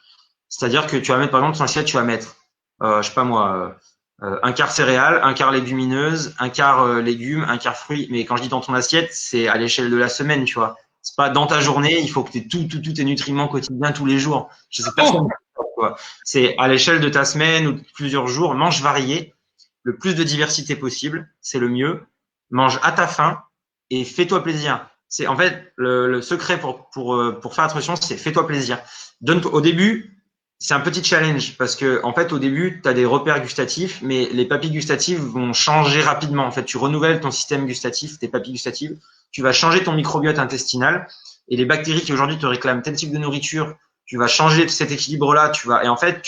C'est-à-dire que tu vas mettre, par exemple, ton assiette, tu vas mettre, je sais pas moi, un quart céréales, un quart légumineuse, un quart légumes, un quart fruits. Mais quand je dis dans ton assiette, c'est à l'échelle de la semaine, tu vois. C'est pas dans ta journée, il faut que tu aies tous tes nutriments quotidiens tous les jours. Je sais personne. Oh, C'est à l'échelle de ta semaine ou de plusieurs jours, mange varié, le plus de diversité possible, c'est le mieux. Mange à ta faim et fais-toi plaisir. C'est en fait le secret pour faire attention, c'est fais-toi plaisir. Au début, c'est un petit challenge parce que en fait au début tu as des repères gustatifs, mais les papilles gustatives vont changer rapidement. En fait, tu renouvelles ton système gustatif, tes papilles gustatives, tu vas changer ton microbiote intestinal et les bactéries qui aujourd'hui te réclament tel type de nourriture, tu vas changer cet équilibre-là, et en fait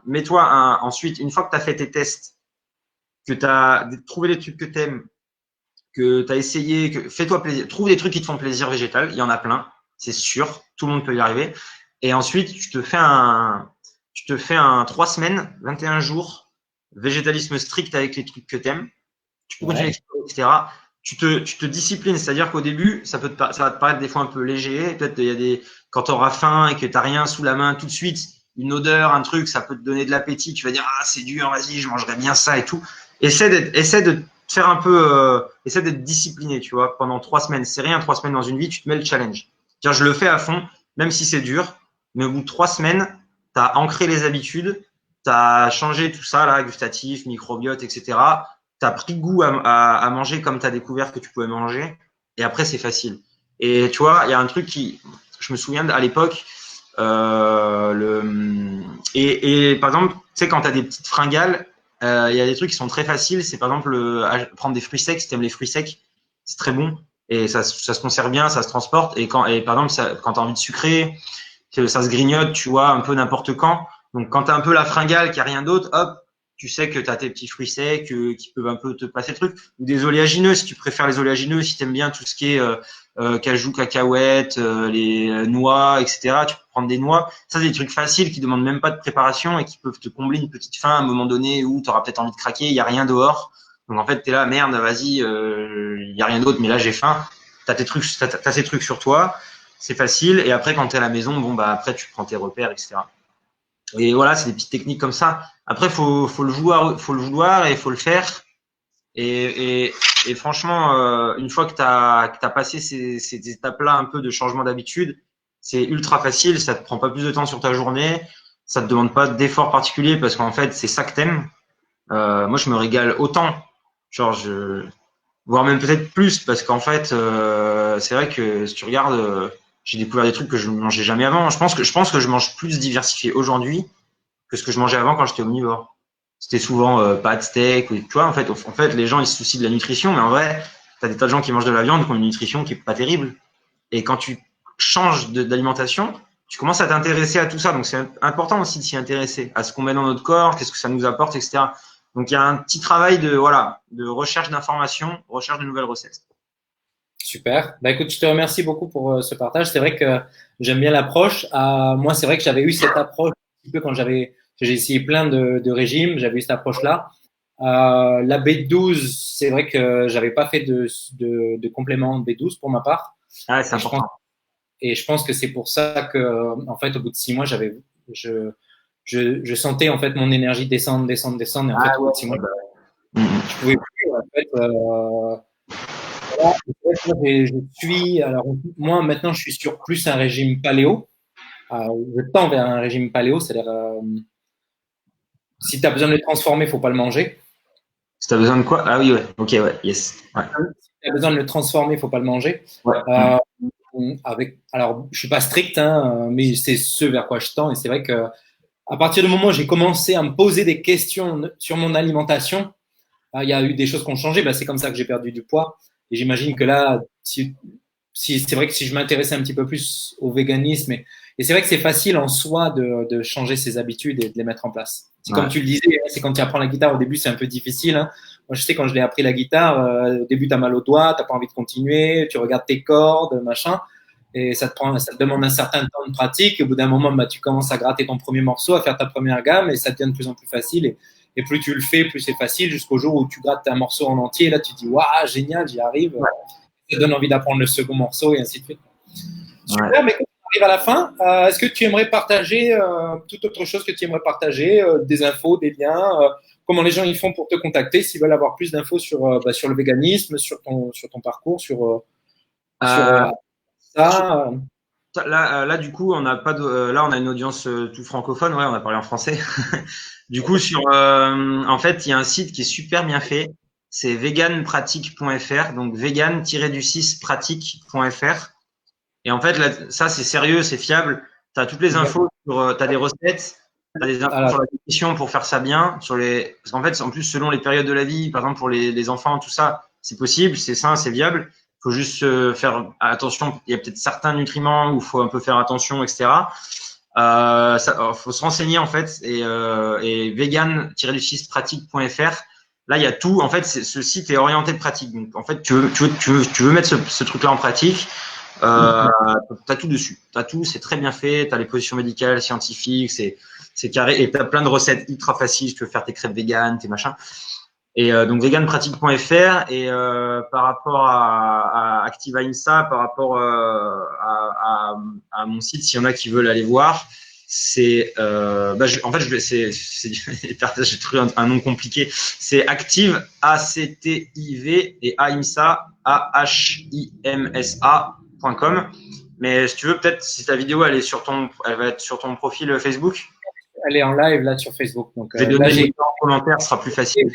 mets-toi ensuite une fois que tu as fait tes tests, que tu as trouvé les trucs que tu aimes, que tu as essayé, fais-toi plaisir, trouve des trucs qui te font plaisir végétal, il y en a plein, c'est sûr, tout le monde peut y arriver. Et ensuite, tu te fais un 3 semaines, 21 jours, végétalisme strict avec les trucs que tu aimes. Tu peux continuer à ouais. explorer, etc. Tu te disciplines, c'est-à-dire qu'au début, ça va te paraître des fois un peu léger. Peut-être il y a quand tu auras faim et que tu n'as rien sous la main tout de suite, une odeur, un truc, ça peut te donner de l'appétit. Tu vas dire, ah, c'est dur, vas-y, je mangerai bien ça et tout. Essaie de faire un peu, essaie d'être discipliné, tu vois, pendant 3 semaines. C'est rien, 3 semaines dans une vie, tu te mets le challenge. Tiens, je le fais à fond, même si c'est dur, mais au bout de 3 semaines, tu as ancré les habitudes, tu as changé tout ça, là, gustatif, microbiote, etc. Tu as pris goût à manger comme tu as découvert que tu pouvais manger, et après, c'est facile. Et tu vois, il y a un truc je me souviens à l'époque, par exemple, tu sais, quand tu as des petites fringales, il y a des trucs qui sont très faciles. C'est par exemple prendre des fruits secs. Si tu aimes les fruits secs, c'est très bon. Et ça se conserve bien, ça se transporte. Et par exemple, quand tu as envie de sucrer, que ça se grignote, tu vois, un peu n'importe quand. Donc, quand tu as un peu la fringale, qu'il n'y a rien d'autre, hop, tu sais que tu as tes petits fruits secs qui peuvent un peu te passer le truc. Ou des oléagineux, si tu préfères les oléagineux, si tu aimes bien tout ce qui est cajou, cacahuètes, les noix, etc. Tu peux prendre des noix. Ça, c'est des trucs faciles qui demandent même pas de préparation et qui peuvent te combler une petite faim à un moment donné où tu auras peut-être envie de craquer, il n'y a rien dehors. Donc, en fait, tu es là, merde, vas-y, il n'y a rien d'autre, mais là, j'ai faim. Tu as ces trucs sur toi. C'est facile. Et après, quand tu es à la maison, bon, bah, après, tu prends tes repères, etc. Et voilà, c'est des petites techniques comme ça. Après, faut le vouloir et faut le faire. Et, et, et franchement, une fois que tu as passé ces étapes-là un peu de changement d'habitude, c'est ultra facile. Ça te prend pas plus de temps sur ta journée. Ça te demande pas d'effort particulier parce qu'en fait, c'est ça que t'aimes. Moi, je me régale autant. Genre, voire même peut-être plus parce qu'en fait, c'est vrai que si tu regardes, j'ai découvert des trucs que je ne mangeais jamais avant. Je pense que je mange plus diversifié aujourd'hui que ce que je mangeais avant quand j'étais omnivore. C'était souvent pâtes, steak, tu vois. En fait, les gens ils se soucient de la nutrition, mais en vrai, t'as des tas de gens qui mangent de la viande qui ont une nutrition qui est pas terrible. Et quand tu changes d'alimentation, tu commences à t'intéresser à tout ça. Donc c'est important aussi de s'y intéresser, à ce qu'on met dans notre corps, qu'est-ce que ça nous apporte, etc. Donc il y a un petit travail de recherche d'informations, recherche de nouvelles recettes. Super. Bah, écoute, je te remercie beaucoup pour ce partage. C'est vrai que j'aime bien l'approche. Moi, c'est vrai que j'avais eu cette approche un petit peu quand j'ai essayé plein de régimes. J'avais eu cette approche-là. La B12, c'est vrai que j'avais pas fait de complément B12 pour ma part. Ah ouais, c'est important. Et je pense que c'est pour ça que, en fait, au bout de 6 mois, je sentais en fait mon énergie descendre. Et en fait, au bout de 6 mois, je pouvais plus. En fait, alors moi maintenant, je suis sur plus un régime paléo. Je tends vers un régime paléo, c'est-à-dire si tu as besoin de le transformer, faut pas le manger. Si tu as besoin de quoi? Ah oui, ouais. Ok, ouais, yes. Ouais. Si tu as besoin de le transformer, faut pas le manger. Ouais. Alors, je suis pas strict, hein, mais c'est ce vers quoi je tends. Et c'est vrai que à partir du moment où j'ai commencé à me poser des questions sur mon alimentation, il y a eu des choses qui ont changé. C'est comme ça que j'ai perdu du poids. Et j'imagine que là, si c'est vrai que si je m'intéressais un petit peu plus au véganisme, et c'est vrai que c'est facile en soi de changer ses habitudes et de les mettre en place. C'est comme tu le disais, c'est quand tu apprends la guitare, au début, c'est un peu difficile. Hein. Moi, je sais, quand je l'ai appris la guitare, au début, tu as mal aux doigts, tu pas envie de continuer, tu regardes tes cordes, machin, et ça te demande un certain temps de pratique. Et au bout d'un moment, tu commences à gratter ton premier morceau, à faire ta première gamme, et ça devient de plus en plus facile. Et plus tu le fais, plus c'est facile, jusqu'au jour où tu grattes un morceau en entier. Et là, tu te dis, waouh, génial, j'y arrive. Ça donne envie d'apprendre le second morceau et ainsi de suite. Super, mais quand on arrive à la fin, est-ce que tu aimerais partager toute autre chose que tu aimerais partager, des infos, des liens, comment les gens ils font pour te contacter s'ils veulent avoir plus d'infos sur le véganisme, sur ton parcours, sur ça. Là, du coup, on n'a pas là, on a une audience tout francophone. Ouais, on a parlé en français. Du coup, en fait, il y a un site qui est super bien fait. C'est veganpratique.fr, donc vegan-du6pratique.fr. Et en fait, là, ça, c'est sérieux, c'est fiable. Tu as toutes les infos tu as des recettes, tu as des infos sur la nutrition pour faire ça bien, parce qu'en fait, en plus, selon les périodes de la vie, par exemple, pour les enfants, tout ça, c'est possible, c'est sain, c'est viable. Il faut juste faire attention. Il y a peut-être certains nutriments où il faut un peu faire attention, etc. Faut se renseigner, en fait, et vegan-du6pratique.fr. Là, il y a tout. En fait, ce site est orienté de pratique. Donc, en fait, tu veux mettre ce truc-là en pratique. T'as tout dessus. T'as tout, c'est très bien fait. T'as les positions médicales, scientifiques, c'est carré. Et t'as plein de recettes ultra faciles. Tu peux faire tes crêpes véganes, tes machins. Et donc veganpratique.fr. Et par rapport à Active IMSA, par rapport à mon site, s'il y en a qui veulent aller voir, c'est en fait j'ai trouvé un nom compliqué. C'est Active ACTIV et AIMSA AHIMSA.com. Mais si tu veux, peut-être si ta vidéo elle va être sur ton profil Facebook. Elle est en live là sur Facebook. Donc, je vais donner les en commentaire, ce sera plus facile.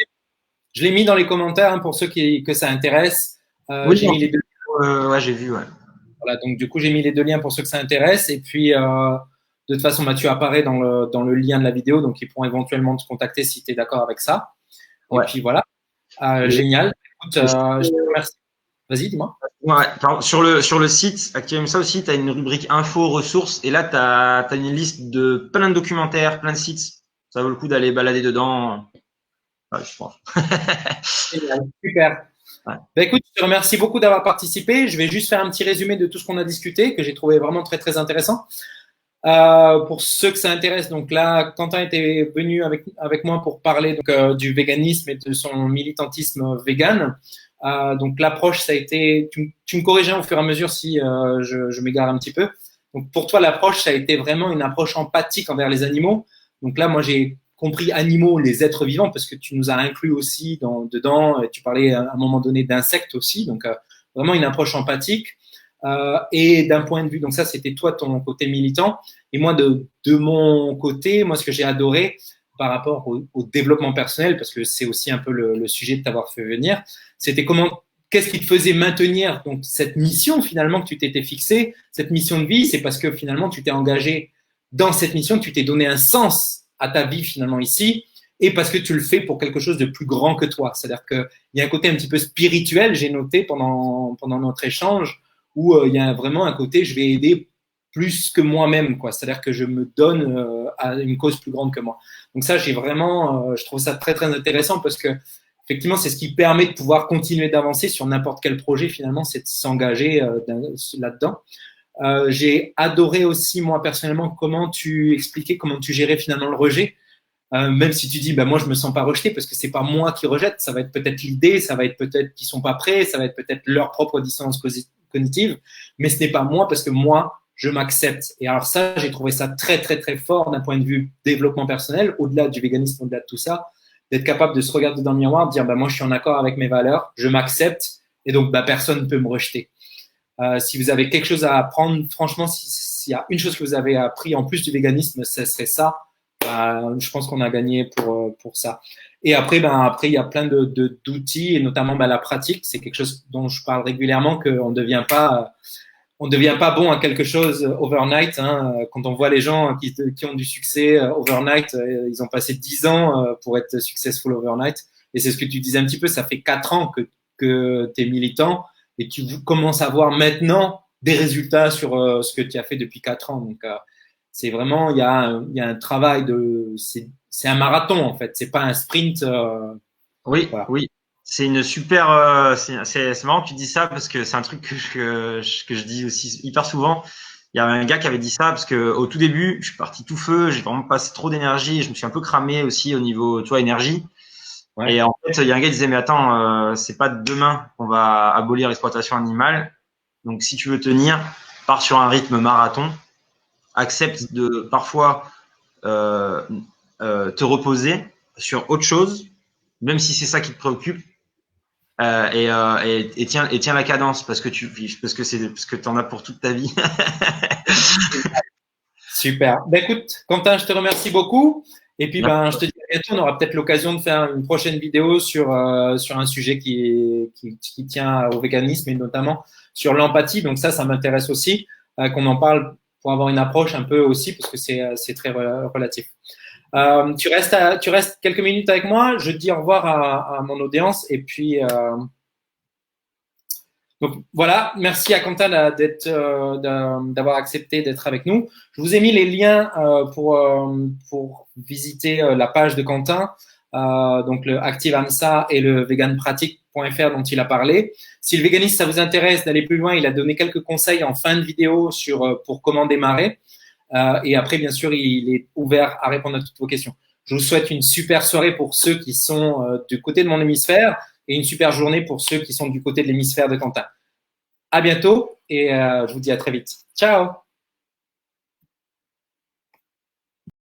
Je l'ai mis dans les commentaires, hein, pour ceux que ça intéresse. Oui, j'ai mis les 2 liens. Ouais, j'ai vu. Ouais. Voilà, donc du coup, j'ai mis les 2 liens pour ceux que ça intéresse. Et puis, de toute façon, tu apparais dans le lien de la vidéo, donc ils pourront éventuellement te contacter si tu es d'accord avec ça. Et puis voilà, génial. Écoute, je te remercie. Vas-y, dis-moi. Ouais, sur le site, actuellement ça aussi, tu as une rubrique info, ressources, et là, tu as une liste de plein de documentaires, plein de sites. Ça vaut le coup d'aller balader dedans. Ouais, je pense. Super. Ouais. Écoute, je te remercie beaucoup d'avoir participé. Je vais juste faire un petit résumé de tout ce qu'on a discuté, que j'ai trouvé vraiment très, très intéressant. Pour ceux que ça intéresse, donc là, Quentin était venu avec moi pour parler du véganisme et de son militantisme vegan. Donc l'approche, ça a été, tu me corriges au fur et à mesure si je m'égare un petit peu. Donc pour toi, l'approche, ça a été vraiment une approche empathique envers les animaux. Donc là, moi, j'ai compris animaux, les êtres vivants, parce que tu nous as inclus aussi dedans. Et tu parlais à un moment donné d'insectes aussi. Donc vraiment une approche empathique. Et d'un point de vue, donc ça, c'était toi, ton côté militant. Et moi, de mon côté, moi, ce que j'ai adoré par rapport au développement personnel, parce que c'est aussi un peu le sujet de t'avoir fait venir, c'était comment qu'est-ce qui te faisait maintenir donc cette mission finalement que tu t'étais fixée, cette mission de vie? C'est parce que finalement tu t'es engagé dans cette mission, tu t'es donné un sens à ta vie finalement ici, et parce que tu le fais pour quelque chose de plus grand que toi. C'est-à-dire qu'il y a un côté un petit peu spirituel, j'ai noté pendant notre échange, où il y a vraiment un côté je vais aider plus que moi-même, quoi. C'est-à-dire que je me donne à une cause plus grande que moi. Donc ça, j'ai vraiment, je trouve ça très très intéressant parce que effectivement, c'est ce qui permet de pouvoir continuer d'avancer sur n'importe quel projet. Finalement, c'est de s'engager là-dedans. J'ai adoré aussi moi personnellement comment tu expliquais, comment tu gérais finalement le rejet. Même si tu dis, bah, moi, je me sens pas rejeté parce que c'est pas moi qui rejette, ça va être peut-être l'idée, ça va être peut-être qu'ils sont pas prêts, ça va être peut-être leur propre dissonance cognitive, mais ce n'est pas moi parce que moi, je m'accepte. Et alors ça, j'ai trouvé ça très, très, très fort d'un point de vue développement personnel, au-delà du véganisme, au-delà de tout ça, d'être capable de se regarder dans le miroir, de dire, bah, moi, je suis en accord avec mes valeurs, je m'accepte, et donc, bah, personne ne peut me rejeter. Si vous avez quelque chose à apprendre, franchement, s'il y a une chose que vous avez appris en plus du véganisme, ce serait ça. Je pense qu'on a gagné pour ça. Et après, après, il y a plein d'outils, et notamment la pratique. C'est quelque chose dont je parle régulièrement, qu'on on devient pas bon à quelque chose overnight. Hein. Quand on voit les gens qui ont du succès overnight, ils ont passé 10 ans pour être successful overnight. Et c'est ce que tu disais un petit peu, ça fait 4 ans que tu es militant et tu commences à voir maintenant des résultats sur ce que tu as fait depuis 4 ans. Donc, c'est vraiment, il y a un travail c'est un marathon en fait, c'est pas un sprint. Oui, Voilà. oui. C'est une super. C'est marrant que tu dis ça parce que c'est un truc que je dis aussi hyper souvent. Il y a un gars qui avait dit ça parce que au tout début, je suis parti tout feu, j'ai vraiment passé trop d'énergie, je me suis un peu cramé aussi au niveau, tu vois, énergie. Ouais. Et en fait, il y a un gars qui disait mais attends, c'est pas demain qu'on va abolir l'exploitation animale. Donc si tu veux tenir, pars sur un rythme marathon, accepte de parfois te reposer sur autre chose, même si c'est ça qui te préoccupe. Et tiens la cadence parce que t'en as pour toute ta vie. Super. Ben, écoute, Quentin, je te remercie beaucoup. Et puis, je te dis à bientôt. On aura peut-être l'occasion de faire une prochaine vidéo sur un sujet qui tient au véganisme et notamment sur l'empathie. Donc ça m'intéresse aussi qu'on en parle pour avoir une approche un peu aussi parce que c'est très relatif. Tu restes quelques minutes avec moi. Je dis au revoir à mon audience et puis donc voilà, merci à Quentin d'avoir accepté d'être avec nous. Je vous ai mis les liens pour visiter la page de Quentin, donc le Active AMSA et le veganpratique.fr dont il a parlé. Si le véganisme ça vous intéresse d'aller plus loin, il a donné quelques conseils en fin de vidéo pour comment démarrer. Et après, bien sûr, il est ouvert à répondre à toutes vos questions. Je vous souhaite une super soirée pour ceux qui sont du côté de mon hémisphère et une super journée pour ceux qui sont du côté de l'hémisphère de Quentin. À bientôt et je vous dis à très vite. Ciao!